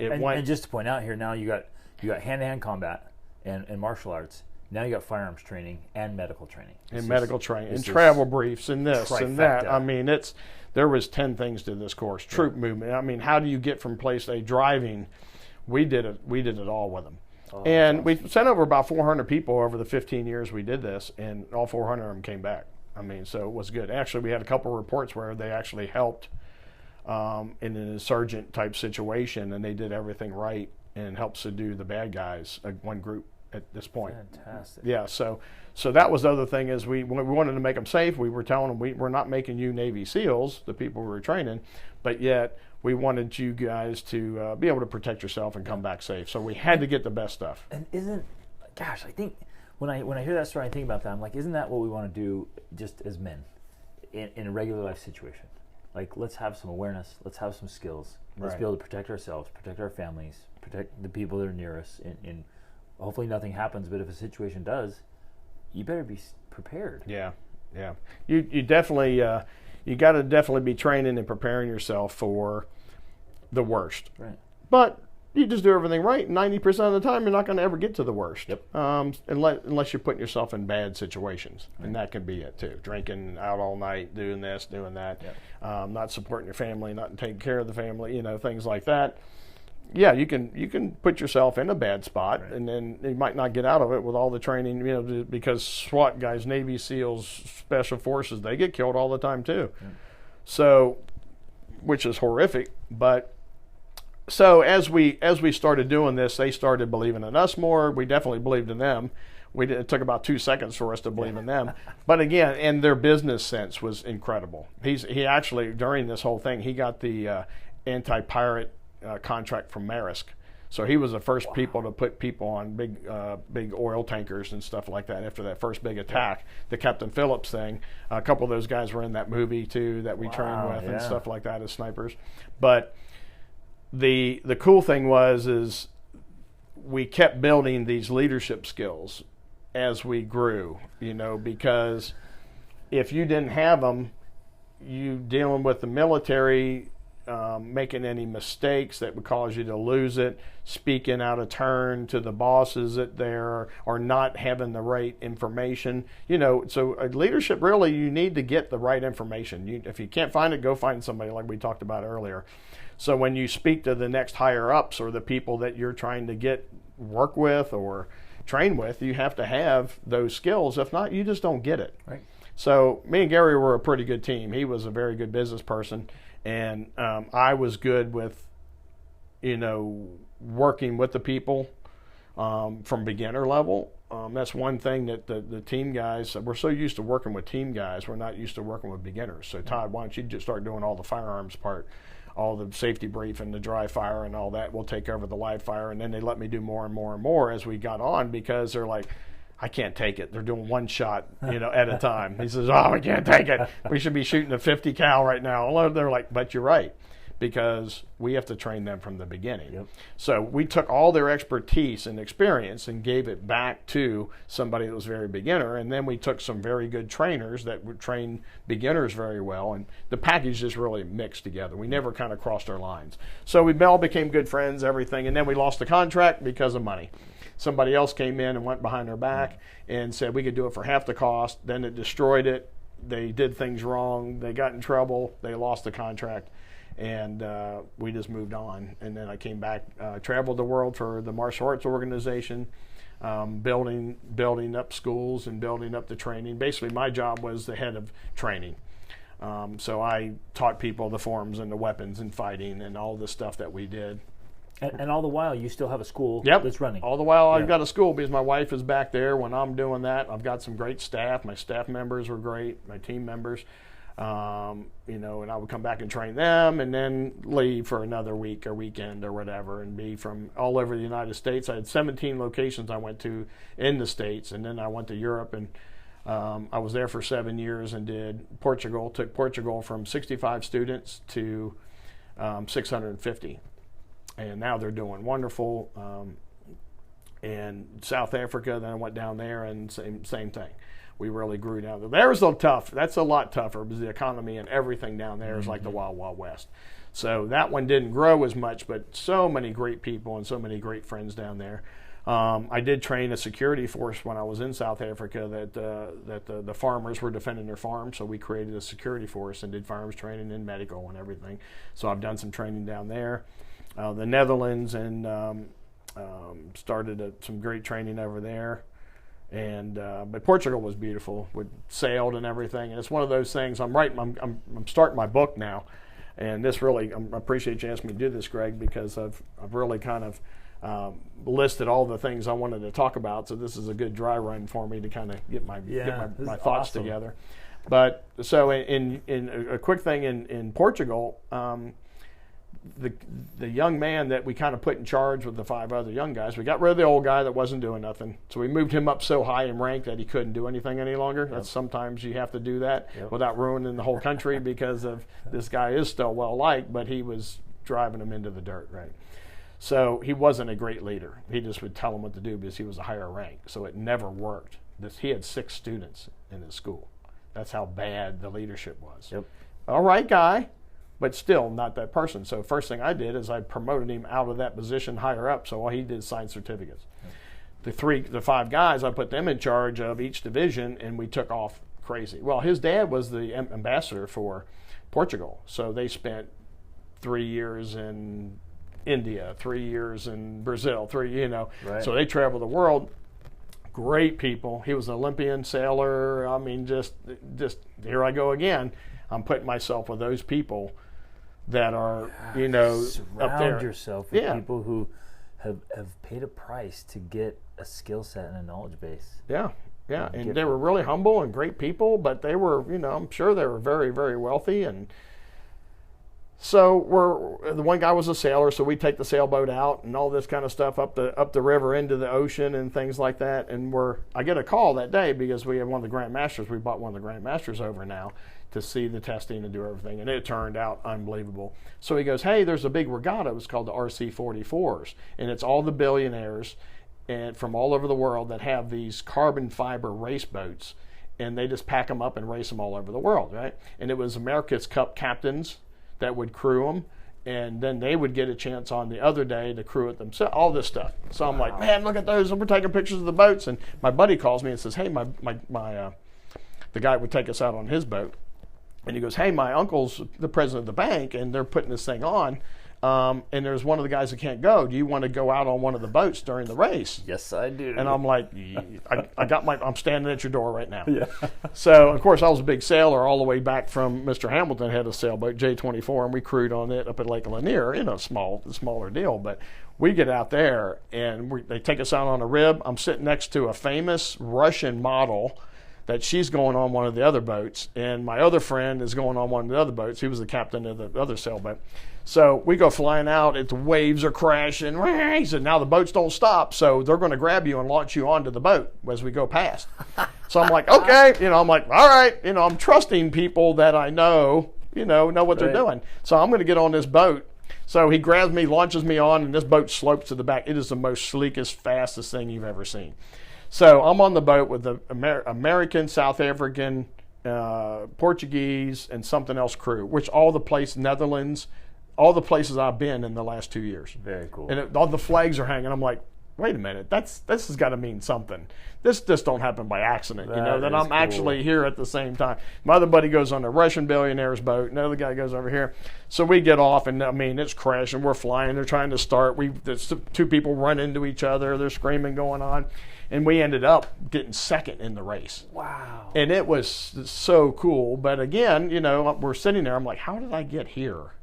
just to point out here, now you got hand-to-hand combat and martial arts. Now you got firearms training and medical training. And travel briefs and this trifecta. And that. I mean, there was 10 things to this course. Troop movement. I mean, how do you get from place A? Driving. We did it all with them. And we sent over about 400 people over the 15 years we did this, and all 400 of them came back. I mean, so it was good. Actually, we had a couple of reports where they actually helped in an insurgent type situation, and they did everything right and helped subdue the bad guys, one group at this point. Fantastic. Yeah, so that was the other thing, is we wanted to make them safe. We were telling them we're not making you Navy SEALs, the people we were training, but yet we wanted you guys to be able to protect yourself and come back safe. So we had to get the best stuff. And I think when I hear that story, I think about that. I'm like, isn't that what we want to do just as men in a regular life situation? Like, let's have some awareness. Let's have some skills. Let's Right. be able to protect ourselves, protect our families, protect the people that are near us. And hopefully nothing happens. But if a situation does, you better be prepared. Yeah, yeah. You definitely you got to definitely be training and preparing yourself for the worst. Right. But you just do everything right. 90% of the time, you're not going to ever get to the worst. Yep. Unless you're putting yourself in bad situations, Right. and that can be it too. Drinking out all night, doing this, doing that, Yep. not supporting your family, not taking care of the family, things like that. Yeah, you can put yourself in a bad spot, Right. and then you might not get out of it with all the training, because SWAT guys, Navy SEALs, Special Forces, they get killed all the time too. Yeah. So, which is horrific. But so as we started doing this, they started believing in us more. We definitely believed in them. It took about 2 seconds for us to believe in them. But again, and their business sense was incredible. He actually, during this whole thing, he got the anti-pirate contract from Maersk. So he was the first people to put people on big oil tankers and stuff like that after that first big attack, the Captain Phillips thing. A couple of those guys were in that movie too that we trained with and stuff like that as snipers. But the cool thing is we kept building these leadership skills as we grew, because if you didn't have them, you dealing with the military, making any mistakes that would cause you to lose it, speaking out of turn to the bosses that there, or not having the right information. So leadership, really, you need to get the right information. If you can't find it, go find somebody like we talked about earlier. So when you speak to the next higher ups or the people that you're trying to work with or train with, you have to have those skills. If not, you just don't get it. Right. So me and Gary were a pretty good team. He was a very good business person, and I was good with, working with the people from beginner level. That's one thing that the team guys, we're so used to working with team guys, we're not used to working with beginners. So Todd, why don't you just start doing all the firearms part, all the safety brief and the dry fire and all that. We'll take over the live fire. And then they let me do more and more and more as we got on, because they're like, I can't take it. They're doing one shot, at a time. He says, oh, I can't take it. We should be shooting a 50 cal right now. They're like, but you're right, because we have to train them from the beginning. Yep. So we took all their expertise and experience and gave it back to somebody that was very beginner. And then we took some very good trainers that would train beginners very well. And the package just really mixed together. We never kind of crossed our lines. So we all became good friends, everything. And then we lost the contract because of money. Somebody else came in and went behind our back and said we could do it for half the cost. Then it destroyed it. They did things wrong. They got in trouble. They lost the contract. And we just moved on. And then I came back, traveled the world for the martial arts organization, building up schools and building up the training. Basically, my job was the head of training. So I taught people the forms and the weapons and fighting and all the stuff that we did. And all the while, you still have a school that's running. All the while, I've got a school because my wife is back there when I'm doing that. I've got some great staff. My staff members were great, my team members. And I would come back and train them and then leave for another week or weekend or whatever and be from all over the United States. I had 17 locations I went to in the States, and then I went to Europe, and I was there for 7 years and did Portugal, took Portugal from 65 students to 650. And now they're doing wonderful. And South Africa, then I went down there and same thing. We really grew down there. There was a tough. That's a lot tougher because the economy and everything down there is like the Wild Wild West. So that one didn't grow as much, but so many great people and so many great friends down there. I did train a security force when I was in South Africa that the farmers were defending their farms, so we created a security force and did firearms training and medical and everything. So I've done some training down there. The Netherlands, and started some great training over there. And but Portugal was beautiful. We sailed and everything, and it's one of those things. I'm starting my book now, and this really, I appreciate you asking me to do this, Greg, because I've really kind of listed all the things I wanted to talk about. So this is a good dry run for me to kind of get my thoughts together. But so in a quick thing in Portugal. the young man that we kind of put in charge with the 5 other young guys, we got rid of the old guy that wasn't doing nothing. So we moved him up so high in rank that he couldn't do anything any longer. That's sometimes you have to do that without ruining the whole country because of this guy is still well liked, but he was driving him into the dirt, right? So he wasn't a great leader. He just would tell them what to do because he was a higher rank. So it never worked. He had 6 students in his school. That's how bad the leadership was. Yep. All right, guy, but still not that person. So first thing I did is I promoted him out of that position higher up. So all he did is sign certificates. The 5 guys, I put them in charge of each division, and we took off crazy. Well, his dad was the ambassador for Portugal. So they spent 3 years in India, 3 years in Brazil, Right. So they traveled the world. Great people. He was an Olympian sailor. I mean, just here I go again. I'm putting myself with those people that are, Surround up there. yourself with people who have paid a price to get a skill set and a knowledge base. Yeah. And they were really humble and great people, but they were, I'm sure they were very, very wealthy. And so the one guy was a sailor, so we take the sailboat out and all this kind of stuff up the river into the ocean and things like that. And I get a call that day because we have one of the Grandmasters. We bought one of the Grandmasters over now to see the testing and do everything, and it turned out unbelievable. So he goes, hey, there's a big regatta. It was called the RC-44s, and it's all the billionaires and from all over the world that have these carbon fiber race boats, and they just pack them up and race them all over the world, right? And it was America's Cup captains that would crew them, and then they would get a chance on the other day to crew it themselves, all this stuff. So I'm like, man, look at those, and we're taking pictures of the boats, and my buddy calls me and says, hey, the guy would take us out on his boat, and he goes, hey, my uncle's the president of the bank, and they're putting this thing on, and there's one of the guys that can't go. Do you want to go out on one of the boats during the race? Yes, I do. And I'm like, I'm standing at your door right now. Yeah. So, of course, I was a big sailor all the way back from Mr. Hamilton had a sailboat, J-24, and we crewed on it up at Lake Lanier, smaller deal. But we get out there, and they take us out on a rib. I'm sitting next to a famous Russian model that she's going on one of the other boats, and my other friend is going on one of the other boats. He was the captain of the other sailboat. So we go flying out, the waves are crashing. He said, now the boats don't stop, so they're going to grab you and launch you onto the boat as we go past. So I'm like, okay, I'm like, all right, I'm trusting people that I know what they're doing. So I'm going to get on this boat. So he grabs me, launches me on, and this boat slopes to the back. It is the most sleekest, fastest thing you've ever seen. So I'm on the boat with the American, South African, Portuguese, and something else crew, which Netherlands, all the places I've been in the last 2 years. Very cool. And all the flags are hanging. I'm like, wait a minute, this has got to mean something. This just don't happen by accident, that I'm actually here at the same time. My other buddy goes on a Russian billionaire's boat. Another guy goes over here. So we get off, and it's crashing. We're flying. They're trying to start. There's 2 people run into each other. They're screaming going on. And we ended up getting second in the race. Wow. And it was so cool. But again, we're sitting there. I'm like, how did I get here?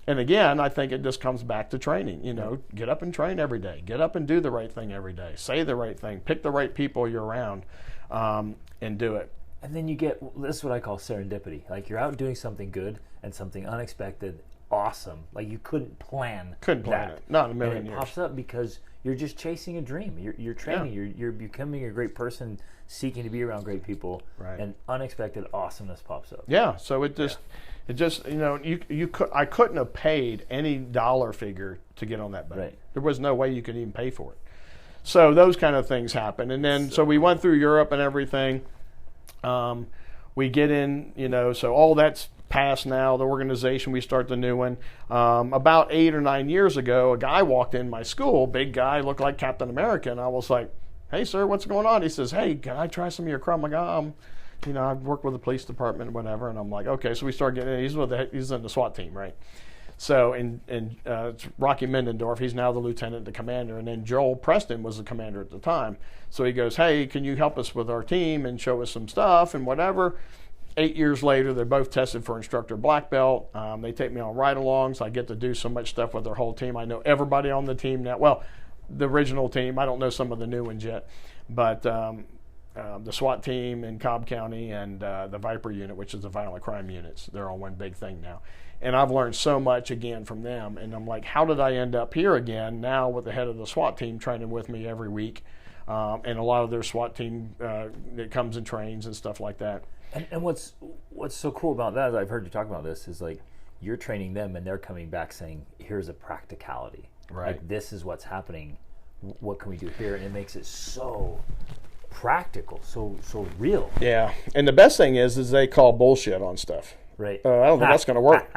And again, I think it just comes back to training. Get up and train every day. Get up and do the right thing every day. Say the right thing. Pick the right people you're around, and do it. And then you get, this is what I call serendipity. Like you're out doing something good and something unexpected, awesome. Like you couldn't plan it. Not in a million years. And it years. pops up because you're just chasing a dream. You're training. Yeah. You're becoming a great person, seeking to be around great people. Right. And unexpected awesomeness pops up. Yeah. So it just I couldn't have paid any dollar figure to get on that boat. Right. There was no way you could even pay for it. So those kind of things happen. And then so we went through Europe and everything. We get in, so all that's past now. The organization, we start the new one. About 8 or 9 years ago, a guy walked in my school, big guy, looked like Captain America, and I was like, hey, sir, what's going on? He says, hey, can I try some of your Krav Maga? I've worked with the police department, whatever, and I'm like, okay. So we start getting in. He's in the SWAT team, right? So, it's Rocky Mendendorf. He's now the lieutenant, the commander, and then Joel Preston was the commander at the time. So he goes, hey, can you help us with our team and show us some stuff and whatever? 8 years later, they're both tested for instructor black belt. They take me on ride-alongs. I get to do so much stuff with their whole team. I know everybody on the team now. Well, the original team. I don't know some of the new ones yet, but the SWAT team in Cobb County and the Viper unit, which is the violent crime units. They're all one big thing now. And I've learned so much again from them. And I'm like, how did I end up here again now with the head of the SWAT team training with me every week, and a lot of their SWAT team that comes and trains and stuff like that. And what's so cool about that, I've heard you talk about this, is like you're training them and they're coming back saying, here's a practicality. Right. Like, this is what's happening. What can we do here? And it makes it so practical, so real. Yeah. And the best thing is they call bullshit on stuff. Right. I don't think that's going to work.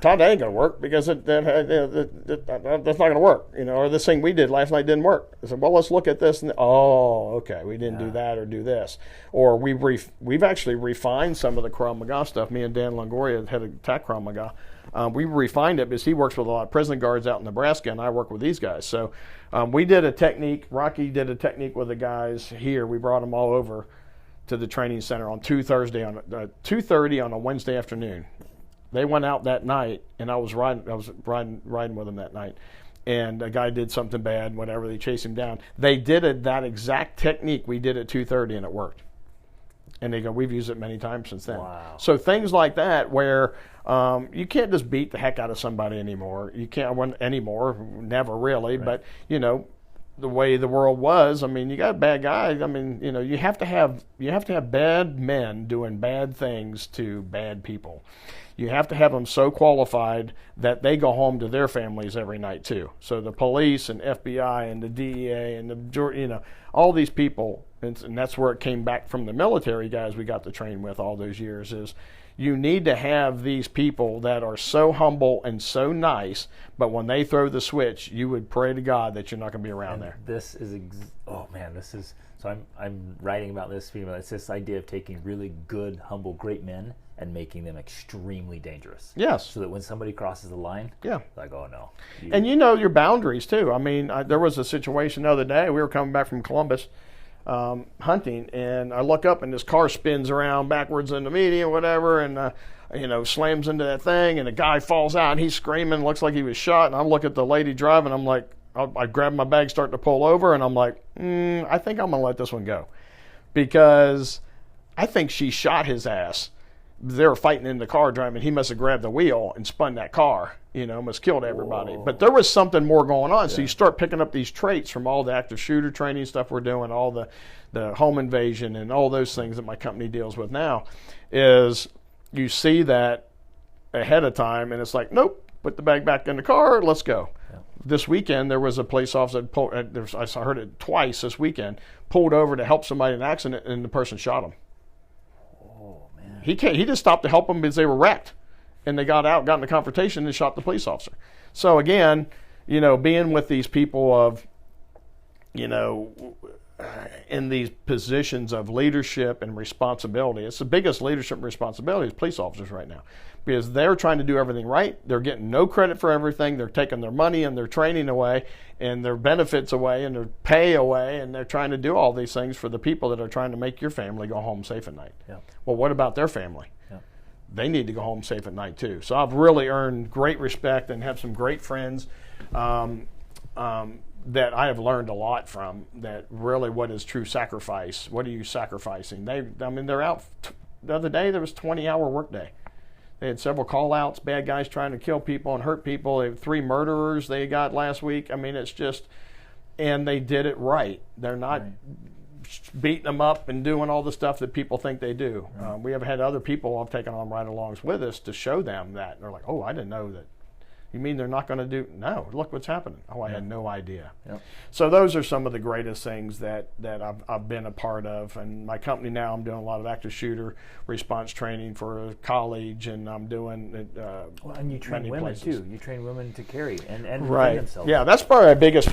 Todd, that ain't going to work because that's not going to work. Or this thing we did last night didn't work. I said, well, let's look at this. And okay, we didn't do that or do this. Or we've actually refined some of the Krav Maga stuff. Me and Dan Longoria, head of attack Krav Maga, we refined it because he works with a lot of prison guards out in Nebraska, and I work with these guys. So we did a technique. Rocky did a technique with the guys here. We brought them all over to the training center on 2:30 on a Wednesday afternoon. They went out that night, and I was riding with them that night, and a guy did something bad, whatever. They chased him down. They did that exact technique we did at 2:30, and it worked. And they go, we've used it many times since then. Wow. So things like that where you can't just beat the heck out of somebody anymore. You can't win anymore, never really. Right. But the way the world was, you got bad guys. You have to have bad men doing bad things to bad people. You have to have them so qualified that they go home to their families every night too. So the police and FBI and the DEA and all these people, and that's where it came back from the military guys we got to train with all those years, is you need to have these people that are so humble and so nice, but when they throw the switch, you would pray to God that you're not going to be around there. This is, so I'm writing about this, speaking about it's this idea of taking really good, humble, great men and making them extremely dangerous. Yes. So that when somebody crosses the line, like, oh no. And your boundaries too. There was a situation the other day, we were coming back from Columbus, hunting, and I look up and this car spins around backwards in the median, whatever, and slams into that thing, and the guy falls out and he's screaming, looks like he was shot, and I look at the lady driving, I'm like, I grab my bag, start to pull over, and I'm like, I think I'm going to let this one go, because I think she shot his ass. They were fighting in the car driving. He must have grabbed the wheel and spun that car, almost killed everybody. Whoa. But there was something more going on. Yeah. So you start picking up these traits from all the active shooter training stuff we're doing, all the home invasion and all those things that my company deals with now, is you see that ahead of time and it's like, nope, put the bag back in the car, let's go. Yeah. This weekend there was a police officer that I heard it twice this weekend, pulled over to help somebody in an accident and the person shot him. He just stopped to help them because they were wrecked, and they got out, got in a confrontation, and shot the police officer. So again, being with these people of, in these positions of leadership and responsibility, it's the biggest leadership and responsibility is police officers right now, because they're trying to do everything right. They're getting no credit for everything. They're taking their money and their training away and their benefits away and their pay away, and they're trying to do all these things for the people that are trying to make your family go home safe at night. Yeah. Well, what about their family? Yeah. They need to go home safe at night too. So I've really earned great respect and have some great friends that I have learned a lot from, that really what is true sacrifice. What are you sacrificing? They're out. The other day there was 20-hour workday. They had several call-outs, bad guys trying to kill people and hurt people. They had 3 murderers they got last week. It's just, and they did it right. They're not beating them up and doing all the stuff that people think they do. Right. We have had other people I've taken on ride-alongs with us to show them that. And they're like, oh, I didn't know that. You mean they're not going to do? No, look what's happening. Oh, I had no idea. Yep. So those are some of the greatest things that I've been a part of. And my company now, I'm doing a lot of active shooter response training for college, and I'm doing and you train women places. Too. You train women to carry and right. defend themselves. Yeah, that's probably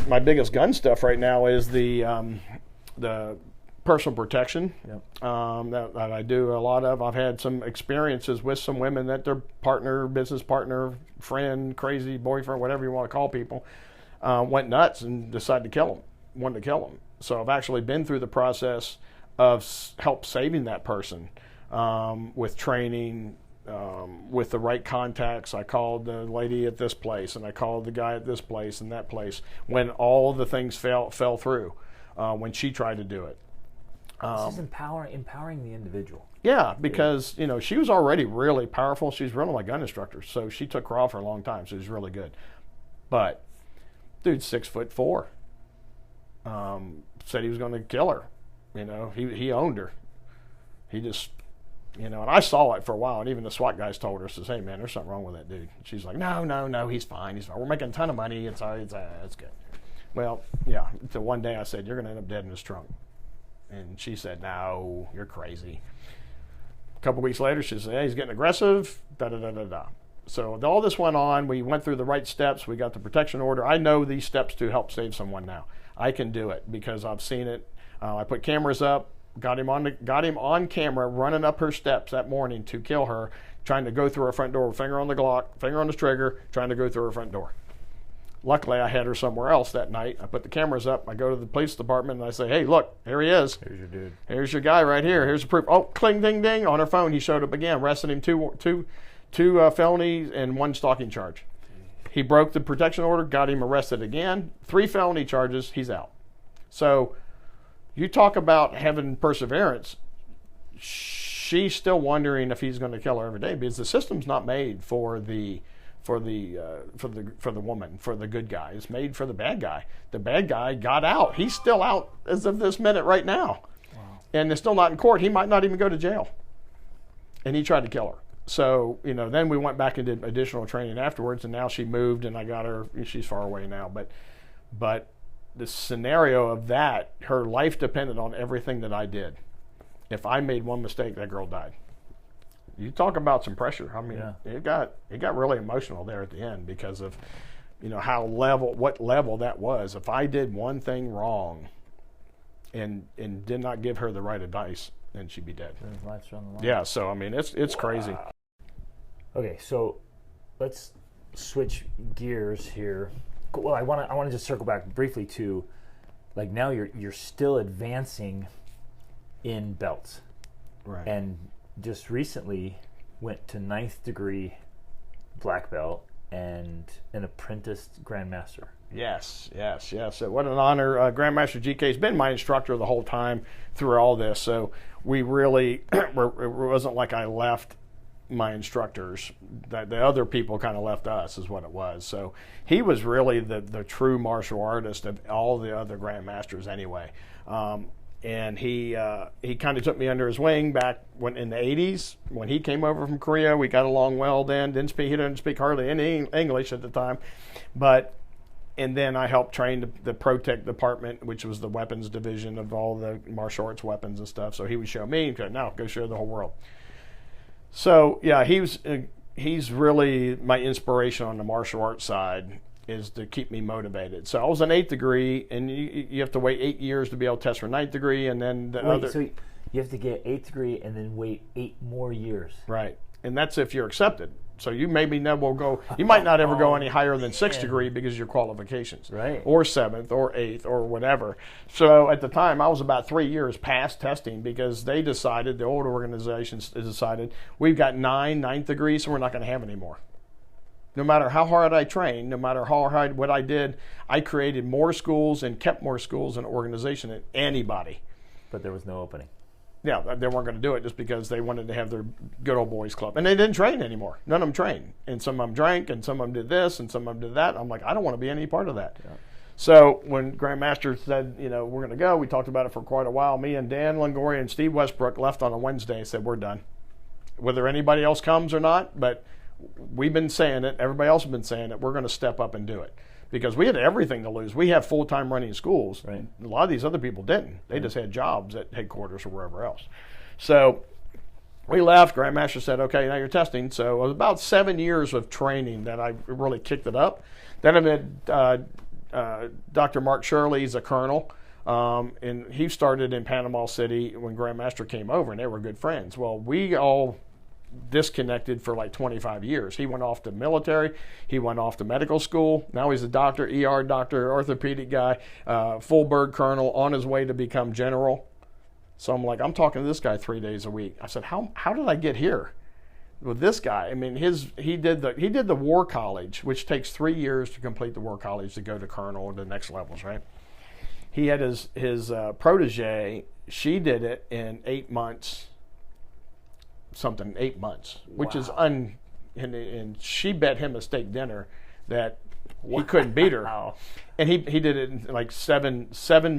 my biggest gun stuff right now is the personal protection. Yep. that I do a lot of. I've had some experiences with some women that their partner, business partner, friend, crazy boyfriend, whatever you want to call people, went nuts and decided to kill them, wanted to kill them. So I've actually been through the process of help saving that person with training, with the right contacts. I called the lady at this place, and I called the guy at this place and that place when all the things fell through when she tried to do it. This is empowering the individual. Yeah, because she was already really powerful. She's running my gun instructor, so she took Craw for a long time. So she's really good. But dude's 6'4". Said he was going to kill her. He owned her. He just, and I saw it for a while, and even the SWAT guys told her, says, "Hey man, there's something wrong with that dude." She's like, "No, he's fine. He's fine. We're making a ton of money. It's good." Well, yeah. So one day I said, "You're going to end up dead in his trunk," and she said, "No, you're crazy." A couple weeks later, she said, "Hey, he's getting aggressive." Da da da da da. So all this went on. We went through the right steps. We got the protection order. I know these steps to help save someone now. I can do it because I've seen it. I put cameras up, got him on camera running up her steps that morning to kill her, trying to go through her front door, finger on the Glock, finger on the trigger, trying to go through her front door. Luckily, I had her somewhere else that night. I put the cameras up. I go to the police department and I say, "Hey, look, here he is. Here's your dude. Here's your guy right here. Here's the proof." Oh, cling, ding, ding. On her phone, he showed up again, arrested him two felonies and 1 stalking charge. He broke the protection order, got him arrested again. 3 felony charges. He's out. So you talk about having perseverance. She's still wondering if he's going to kill her every day because the system's not made for the woman, for the good guy. It's made for the bad guy. The bad guy got out. He's still out as of this minute right now. Wow. And it's still not in court. He might not even go to jail. And he tried to kill her. So, then we went back and did additional training afterwards, and now she moved and I got her. She's far away now. But the scenario of that, her life depended on everything that I did. If I made one mistake, that girl died. You talk about some pressure. I mean, yeah. It got really emotional there at the end because of, what level that was. If I did one thing wrong and did not give her the right advice, then she'd be dead. Life's on the line. Yeah, so I mean, it's crazy. Okay, so let's switch gears here. Well, I want to just circle back briefly to, like, now you're still advancing in belts, right? And just recently went to 9th degree black belt and an Apprentice Grandmaster. Yes. So what an honor. Grandmaster GK has been my instructor the whole time through all this. So we really, it wasn't like I left my instructors. The other people kind of left us is what it was. So he was really the true martial artist of all the other Grandmasters anyway. And he kind of took me under his wing back when in the 80s when he came over from Korea. We got along well then. He didn't speak hardly any English at the time, and then I helped train the Protec department, which was the weapons division of all the martial arts weapons and stuff. So he would show me, "Now go show the whole world." So yeah, he's really my inspiration on the martial arts side, is to keep me motivated. So I was an 8th degree, and you have to wait 8 years to be able to test for 9th degree, and then So you have to get 8th degree and then wait 8 more years. Right, and that's if you're accepted. So you maybe never go. You might not ever go any higher than 6th degree because of your qualifications, right? Or 7th, or 8th, or whatever. So at the time, I was about 3 years past testing because they decided, the older organizations decided, we've got 9 9th degrees, so we're not going to have any more. No matter how hard I trained, no matter how hard what I did, I created more schools and kept more schools and organization than anybody. But there was no opening. Yeah, they weren't going to do it just because they wanted to have their good old boys club. And they didn't train anymore. None of them trained. And some of them drank, and some of them did this, and some of them did that. I'm like, I don't want to be any part of that. Yeah. So when Grandmaster said, we're going to go, we talked about it for quite a while. Me and Dan Longoria and Steve Westbrook left on a Wednesday and said, we're done. Whether anybody else comes or not, but we've been saying it, everybody else has been saying it, we're going to step up and do it. Because we had everything to lose. We have full-time running schools. Right. A lot of these other people didn't. They just had jobs at headquarters or wherever else. So we left. Grandmaster said, okay, now you're testing. So it was about 7 years of training that I really kicked it up. Then I met Dr. Mark Shirley. He's a colonel. And he started in Panama City when Grandmaster came over, and they were good friends. Well, we all disconnected for like 25 years. He went off to military. He went off to medical school. Now he's a doctor, ER doctor, orthopedic guy, full bird colonel, on his way to become general. So I'm like, I'm talking to this guy 3 days a week. I said, how did I get here with this guy? I mean, he did the war college, which takes 3 years to complete the war college to go to colonel or the next levels, right? He had his protege. She did it in 8 months. 8 months, which is and she bet him a steak dinner that he couldn't beat her. Wow. And he did it in like 7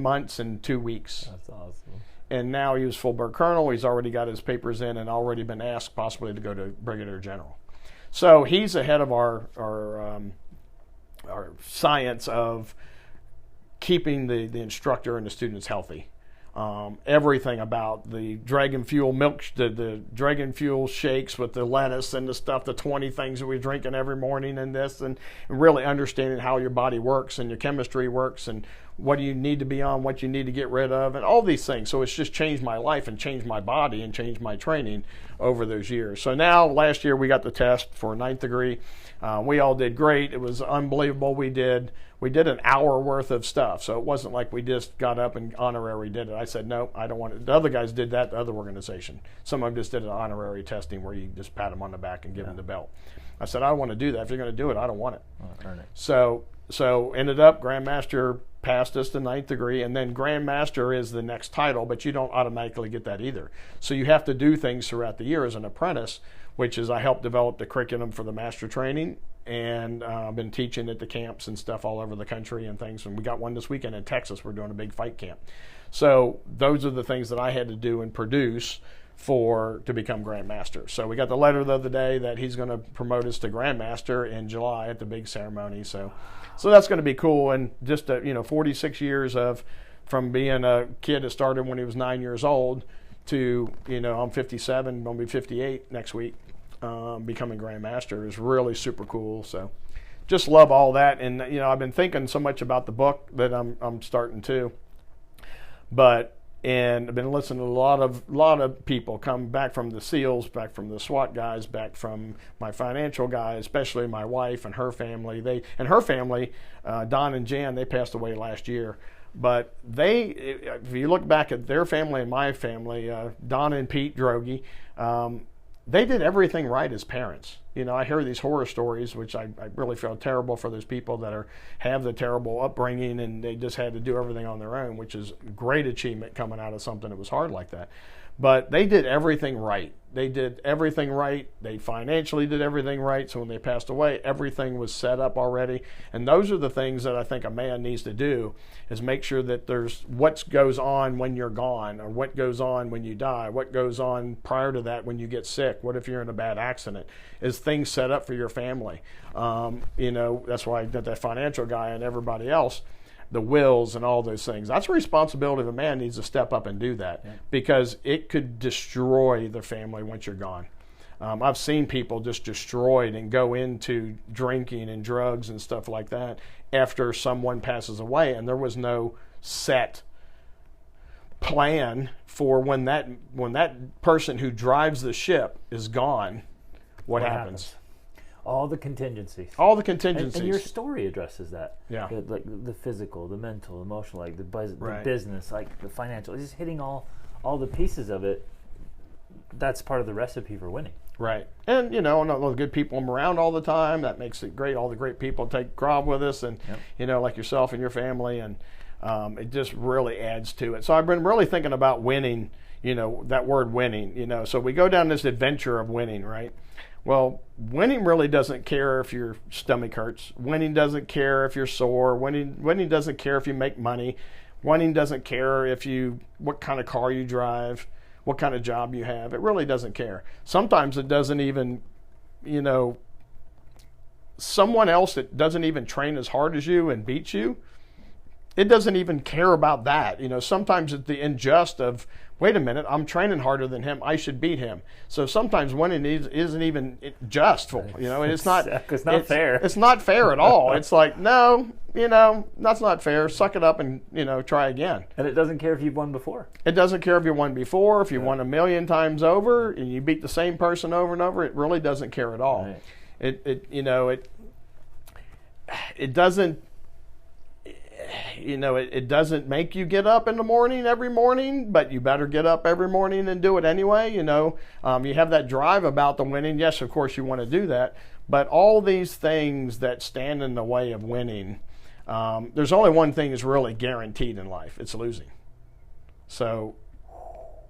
months and 2 weeks. That's awesome. And now he was full bird colonel. He's already got his papers in and already been asked possibly to go to brigadier general. So he's ahead of our science of keeping the instructor and the students healthy. Everything about the dragon fuel milk, the dragon fuel shakes with the lettuce and the stuff, the 20 things that we're drinking every morning and this, and really understanding how your body works and your chemistry works and what do you need to be on, what you need to get rid of, and all these things. So it's just changed my life and changed my body and changed my training over those years. So now, last year, we got the test for 9th degree. We all did great. It was unbelievable. We did an hour worth of stuff. So it wasn't like we just got up and honorary did it. I said, no, I don't want it. The other guys did that, the other organization. Some of them just did an honorary testing where you just pat them on the back and give them the belt. I said, I don't want to do that. If you're going to do it, I don't want it. Earn it. So ended up Grandmaster passed us the 9th degree, and then Grandmaster is the next title, but you don't automatically get that either. So you have to do things throughout the year as an apprentice, which is I helped develop the curriculum for the master training, and I've been teaching at the camps and stuff all over the country and things. And we got one this weekend in Texas. We're doing a big fight camp. So those are the things that I had to do and produce to become Grandmaster. So we got the letter the other day that he's going to promote us to Grandmaster in July at the big ceremony. So that's going to be cool. And just 46 years from being a kid that started when he was 9 years old to I'm 57, going to be 58 next week. Becoming Grandmaster is really super cool. So just love all that. And I've been thinking so much about the book that I'm starting to. And I've been listening to a lot of people come back from the SEALs, back from the SWAT guys, back from my financial guys, especially my wife and her family. Don and Jan, they passed away last year. But if you look back at their family and my family, Don and Pete Droege, they did everything right as parents. I hear these horror stories, which I really feel terrible for those people that have the terrible upbringing and they just had to do everything on their own, which is a great achievement coming out of something that was hard like that. But they did everything right. They did everything right. They financially did everything right. So when they passed away, everything was set up already. And those are the things that I think a man needs to do, is make sure that there's what goes on when you're gone, or what goes on when you die, what goes on prior to that when you get sick, what if you're in a bad accident. Is things set up for your family? That's why I did that financial guy and everybody else. The wills and all those things. That's a responsibility of a man needs to step up and do that, because it could destroy the family once you're gone. I've seen people just destroyed and go into drinking and drugs and stuff like that after someone passes away, and there was no set plan for when that person who drives the ship is gone, what happens? All the contingencies. And your story addresses that. Yeah. Like the physical, the mental, emotional, like the business, like the financial. Just hitting all the pieces of it. That's part of the recipe for winning. Right. And, all the good people I'm around all the time. That makes it great. All the great people take CROB with us and, like yourself and your family. And it just really adds to it. So I've been really thinking about winning, that word winning, So we go down this adventure of winning, right? Well, winning really doesn't care if your stomach hurts. Winning doesn't care if you're sore. Winning doesn't care if you make money. Winning doesn't care what kind of car you drive, what kind of job you have. It really doesn't care. Sometimes it doesn't even, someone else that doesn't even train as hard as you and beats you, it doesn't even care about that. Sometimes it's the unjust of, wait a minute, I'm training harder than him, I should beat him. So sometimes winning isn't even justful, and it's not fair. It's not fair at all. It's like, no, that's not fair. Suck it up and, try again. And it doesn't care if you've won before. It doesn't care if you won before, if you won a million times over and you beat the same person over and over, it really doesn't care at all. Right. It doesn't, it doesn't make you get up in the morning every morning, but you better get up every morning and do it anyway. You have that drive about the winning. Yes, of course you want to do that, but all these things that stand in the way of winning, There's only one thing that's really guaranteed in life. It's losing. So,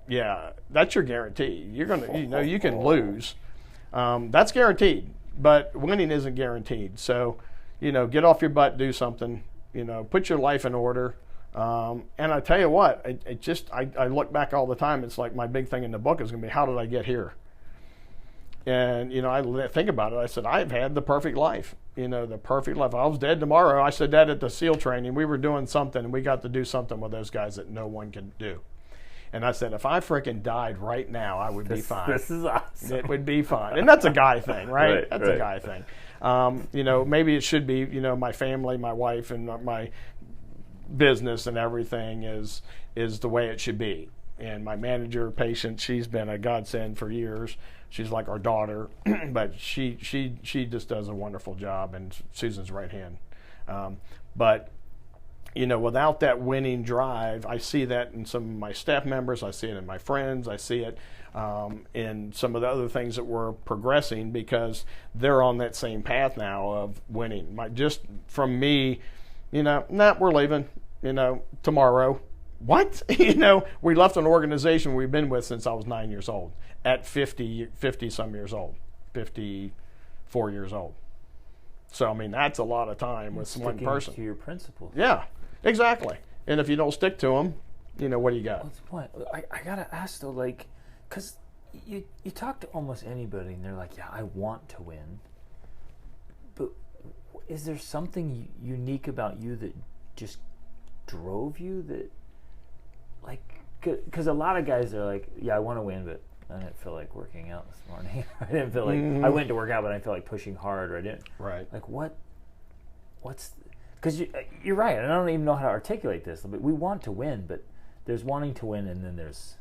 yeah, that's your guarantee. You're gonna, you can lose. That's guaranteed, but winning isn't guaranteed. So, get off your butt, do something. Put your life in order. And I tell you what, I look back all the time. It's like my big thing in the book is going to be, how did I get here? And, I think about it. I said, I've had the perfect life, the perfect life. If I was dead tomorrow. I said that at the SEAL training. We were doing something, and we got to do something with those guys that no one can do. And I said, if I freaking died right now, I would be fine. This is awesome. It would be fine. And that's a guy thing, right? Right, that's a guy thing. Maybe it should be, my family, my wife, and my business and everything is the way it should be. And my manager, Patience, she's been a godsend for years. She's like our daughter, but she just does a wonderful job, and Susan's right hand. But without that winning drive, I see that in some of my staff members. I see it in my friends. I see it in some of the other things that we're progressing, because they're on that same path now of winning. Just from me, we're leaving, tomorrow. What? We left an organization we've been with since I was 9 years old, at 50 some years old, 54 years old. So, that's a lot of time with one person. To your principles. Yeah, exactly. And if you don't stick to them, what do you got? What's the point? I got to ask, though, because you talk to almost anybody, and they're like, yeah, I want to win. But is there something unique about you that just drove you, that, because a lot of guys are like, yeah, I want to win, but I didn't feel like working out this morning. I didn't feel like, I went to work out, but I didn't feel like pushing hard, or I didn't. Right. What's, because you're right, and I don't even know how to articulate this, but we want to win, but there's wanting to win, and then there's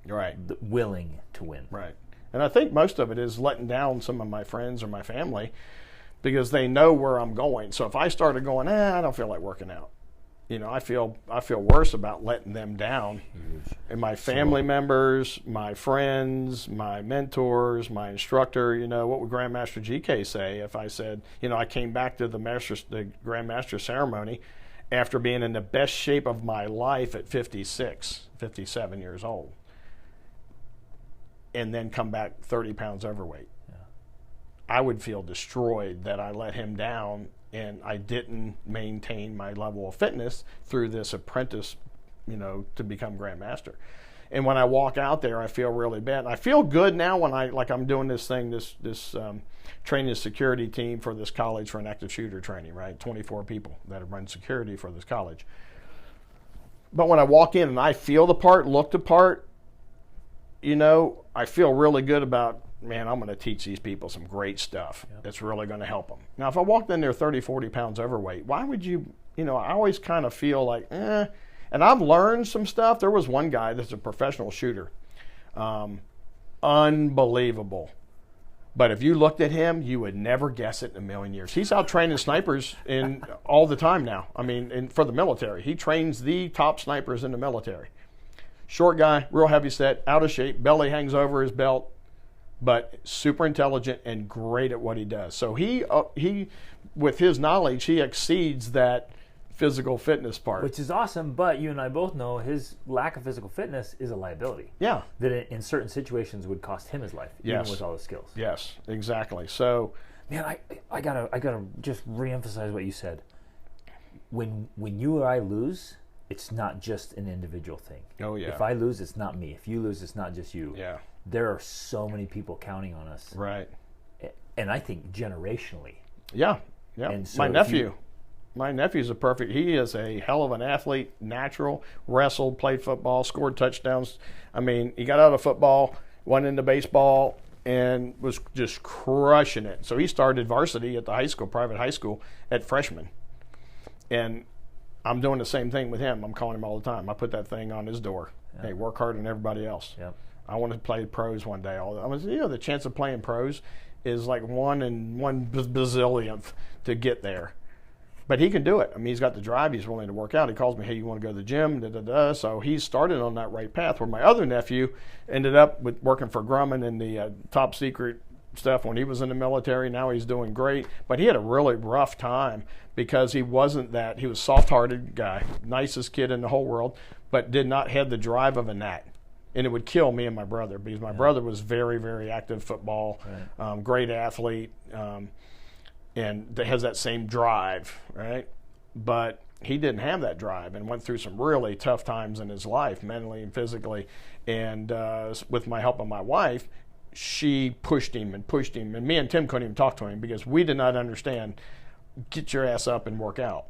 the willing to win. Right. And I think most of it is letting down some of my friends or my family, because they know where I'm going. So if I started going, I don't feel like working out, I feel worse about letting them down. Huge. And my family members, my friends, my mentors, my instructor, what would Grandmaster GK say if I said, I came back to the Grandmaster ceremony after being in the best shape of my life at 57 years old, and then come back 30 pounds overweight. Yeah. I would feel destroyed that I let him down, and I didn't maintain my level of fitness through this apprentice, to become Grandmaster. And when I walk out there, I feel really bad. I feel good now when I'm doing this thing, this training a security team for this college for an active shooter training, right? 24 people that have run security for this college. But when I walk in and I feel the part, look the part, I feel really good about, man, I'm going to teach these people some great stuff that's really going to help them. Now, if I walked in there 30, 40 pounds overweight, why would you, I always kind of feel like, And I've learned some stuff. There was one guy that's a professional shooter. Unbelievable. But if you looked at him, you would never guess it in a million years. He's out training snipers all the time now. For the military. He trains the top snipers in the military. Short guy, real heavy set, out of shape, belly hangs over his belt, but super intelligent and great at what he does. So he with his knowledge, he exceeds that physical fitness part. Which is awesome, but you and I both know his lack of physical fitness is a liability. Yeah. That in certain situations would cost him his life, even with all his skills. Yes, exactly. So, man, I gotta just reemphasize what you said. When you or I lose, it's not just an individual thing. Oh, yeah. If I lose, it's not me. If you lose, it's not just you. Yeah. There are so many people counting on us. Right. And I think generationally. Yeah. Yeah. And so my nephew's he is a hell of an athlete, natural, wrestled, played football, scored touchdowns. He got out of football, went into baseball, and was just crushing it. So he started varsity at the high school, private high school, at freshman. And I'm doing the same thing with him. I'm calling him all the time. I put that thing on his door. Yeah. Hey, work harder than everybody else. Yep. I want to play pros one day. The chance of playing pros is like 1 in 1 bazillionth to get there. But he can do it. He's got the drive. He's willing to work out. He calls me, hey, you want to go to the gym? So he started on that right path, where my other nephew ended up with working for Grumman in the top secret stuff when he was in the military. Now he's doing great. But he had a really rough time because he wasn't that. He was a soft-hearted guy, nicest kid in the whole world, but did not have the drive of a gnat. And it would kill me and my brother because my brother was very, very active football, great athlete, and has that same drive, right? But he didn't have that drive and went through some really tough times in his life, mentally and physically. And with my help of my wife, she pushed him. And me and Tim couldn't even talk to him because we did not understand, get your ass up and work out.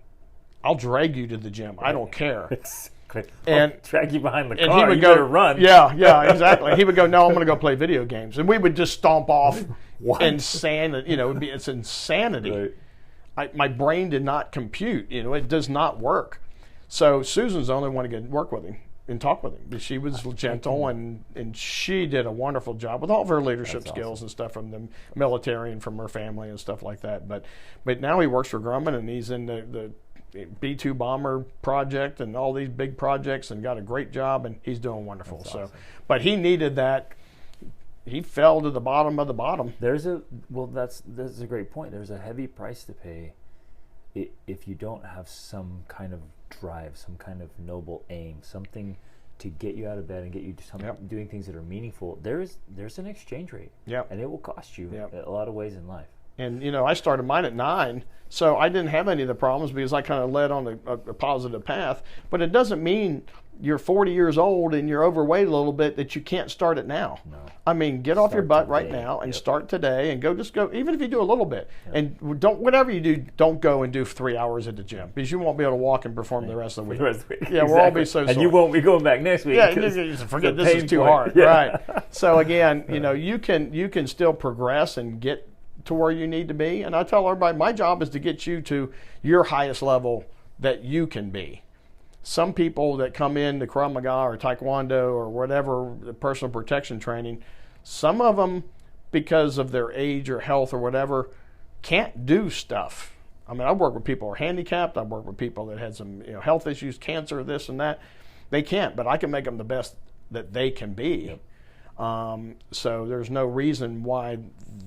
I'll drag you to the gym. I don't care. And drag you behind the car. And he would better run. Yeah, exactly. He would go, no, I'm going to go play video games. And we would just stomp off insanity. It's insanity. Right. My brain did not compute. It does not work. So Susan's the only one to work with him and talk with him. She was gentle, and she did a wonderful job with all of her leadership skills and stuff from the military and from her family and stuff like that. But now he works for Grumman, and he's in the B-2 bomber project and all these big projects and got a great job, and he's doing wonderful. That's awesome. But he needed that. He fell to the bottom of the bottom. That's a great point. There's a heavy price to pay if you don't have some kind of drive, some kind of noble aim, something to get you out of bed and get you doing things that are meaningful. There's an exchange rate, and it will cost you a lot of ways in life. And, I started mine at 9, so I didn't have any of the problems because I kind of led on a positive path. But it doesn't mean you're 40 years old and you're overweight a little bit that you can't start it now. No. I mean, get off your butt right now and start today and go, even if you do a little bit. And whatever you do, don't go and do 3 hours at the gym because you won't be able to walk and perform the rest of the week. Yeah, exactly. We'll all be so sore. And you won't be going back next week. Yeah, you forget this is too hard. Yeah. Right. So again, you can still progress and get to where you need to be. And I tell everybody, my job is to get you to your highest level that you can be. Some people that come in to Krav Maga or Taekwondo or whatever, the personal protection training, some of them, because of their age or health or whatever, can't do stuff. I mean, I work with people who are handicapped. I work with people that had some health issues, cancer, this and that. They can't, but I can make them the best that they can be. Yep. So there's no reason why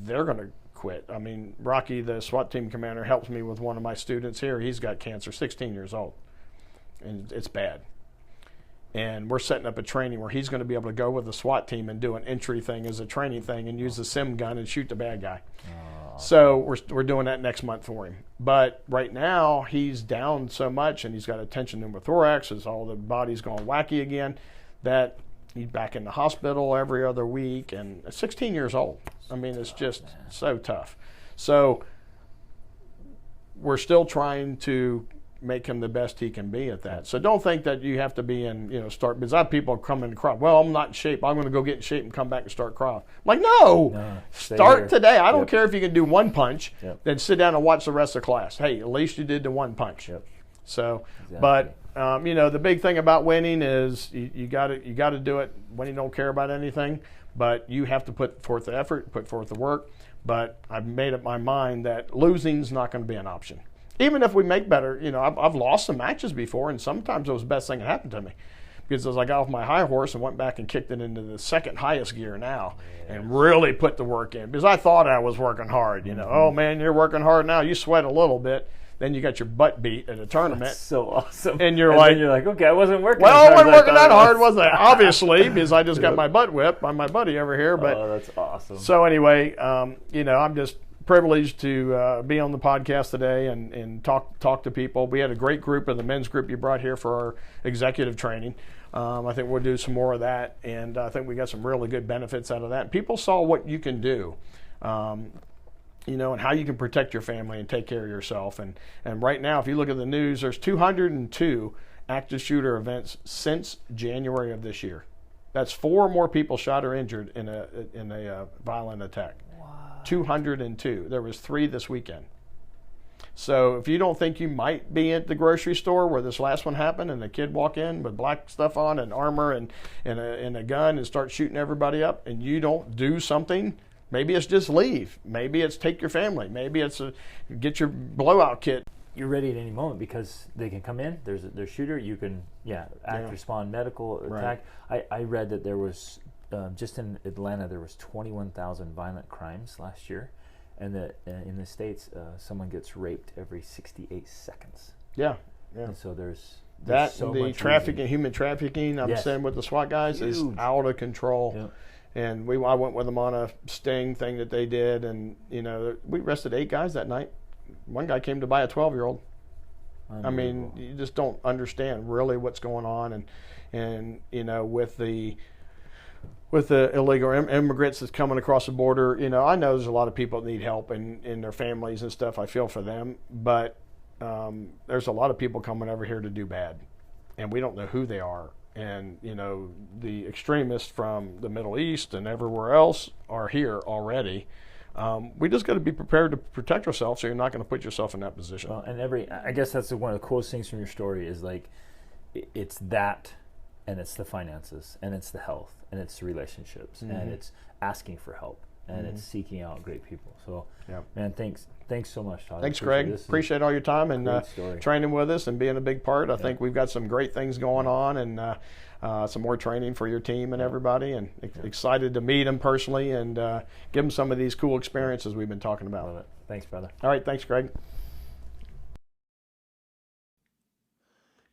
they're going to quit. I mean, Rocky, the SWAT team commander, helps me with one of my students here. He's got cancer, 16 years old, and it's bad. And we're setting up a training where he's going to be able to go with the SWAT team and do an entry thing as a training thing and use the sim gun and shoot the bad guy. So we're doing that next month for him. But right now he's down so much and he's got a tension pneumothorax, as all the body's going wacky again, that he's back in the hospital every other week, and 16 years old. I mean, it's just so tough. So we're still trying to make him the best he can be at that. So don't think that you have to be in, start, because I have people come in Krav. Well, I'm not in shape. I'm going to go get in shape and come back and start Krav. I'm like, no, start today. I don't care if you can do one punch, then sit down and watch the rest of the class. Hey, at least you did the one punch. So, but the big thing about winning is you got to do it when you don't care about anything, but you have to put forth the effort, put forth the work. But I've made up my mind that losing's not going to be an option. Even if we make better, I've lost some matches before, and sometimes it was the best thing that happened to me. Because as I got off my high horse and went back and kicked it into the second highest gear now and really put the work in. Because I thought I was working hard, Oh, man, you're working hard now. You sweat a little bit. Then you got your butt beat at a tournament. That's so awesome. And you're like, okay, I wasn't working well, I wasn't working that hard, was I? Obviously, because I just got my butt whipped by my buddy over here. But, that's awesome. So anyway, I'm just privileged to be on the podcast today and talk to people. We had a great group of the men's group you brought here for our executive training. I think we'll do some more of that, and I think we got some really good benefits out of that. People saw what you can do. And how you can protect your family and take care of yourself. And right now, if you look at the news, there's 202 active shooter events since January of this year. That's 4 more people shot or injured in a violent attack. Wow. 202. There was 3 this weekend. So if you don't think you might be at the grocery store where this last one happened and the kid walk in with black stuff on and armor and a gun and start shooting everybody up, and you don't do something, maybe it's just leave. Maybe it's take your family. Maybe it's get your blowout kit. You're ready at any moment because they can come in. There's a shooter. You can respond medical attack. Right. I read that there was just in Atlanta, there was 21,000 violent crimes last year, and that in the States, someone gets raped every 68 seconds. Yeah. And so there's that so the much trafficking, reason. human trafficking. I'm saying with the SWAT guys is Huge. out of control. Yep. And I went with them on a sting thing that they did, and we arrested 8 guys that night. One guy came to buy a 12-year-old. I mean, you just don't understand really what's going on, and with the illegal immigrants that's coming across the border. I know there's a lot of people that need help and their families and stuff. I feel for them, but there's a lot of people coming over here to do bad, and we don't know who they are. And the extremists from the Middle East and everywhere else are here already. We just got to be prepared to protect ourselves, so you're not going to put yourself in that position. Well, and I guess that's one of the coolest things from your story is like, it's that, and it's the finances, and it's the health, and it's the relationships, and it's asking for help, and it's seeking out great people. So, man, thanks so much, Todd. Thanks, Greg. Appreciate all your time and training with us and being a big part. I think we've got some great things going on, and some more training for your team and everybody, and excited to meet them personally and give them some of these cool experiences we've been talking about. Love it. Thanks, brother. All right, thanks, Greg.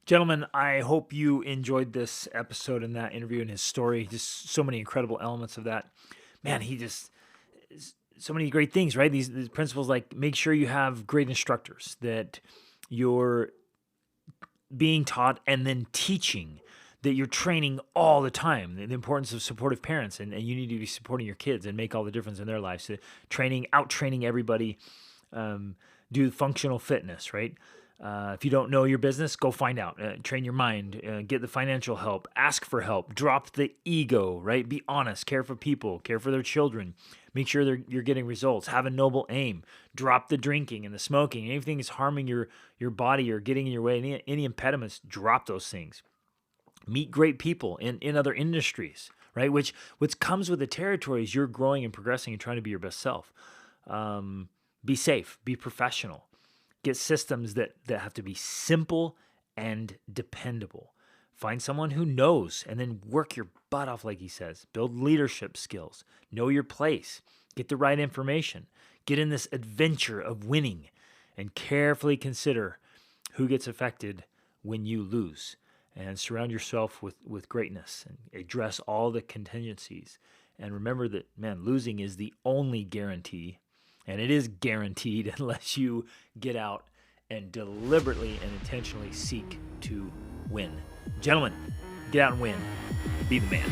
Gentlemen, I hope you enjoyed this episode and that interview and his story. Just so many incredible elements of that. Man, so many great things, right? These principles, like make sure you have great instructors, that you're being taught and then teaching, that you're training all the time, the importance of supportive parents, and you need to be supporting your kids and make all the difference in their lives. So out-training everybody, do functional fitness, right? If you don't know your business, go find out. Train your mind. Get the financial help. Ask for help. Drop the ego, right? Be honest. Care for people. Care for their children. Make sure you're getting results. Have a noble aim. Drop the drinking and the smoking. Anything that's harming your body or getting in your way, any impediments, drop those things. Meet great people in other industries, right? Which comes with the territory is you're growing and progressing and trying to be your best self. Be safe. Be professional. Get systems that have to be simple and dependable. Find someone who knows and then work your butt off, like he says. Build leadership skills. Know your place. Get the right information. Get in this adventure of winning and carefully consider who gets affected when you lose. And surround yourself with greatness and address all the contingencies. And remember that, man, losing is the only guarantee. And it is guaranteed unless you get out and deliberately and intentionally seek to win. Gentlemen, get out and win. Be the man.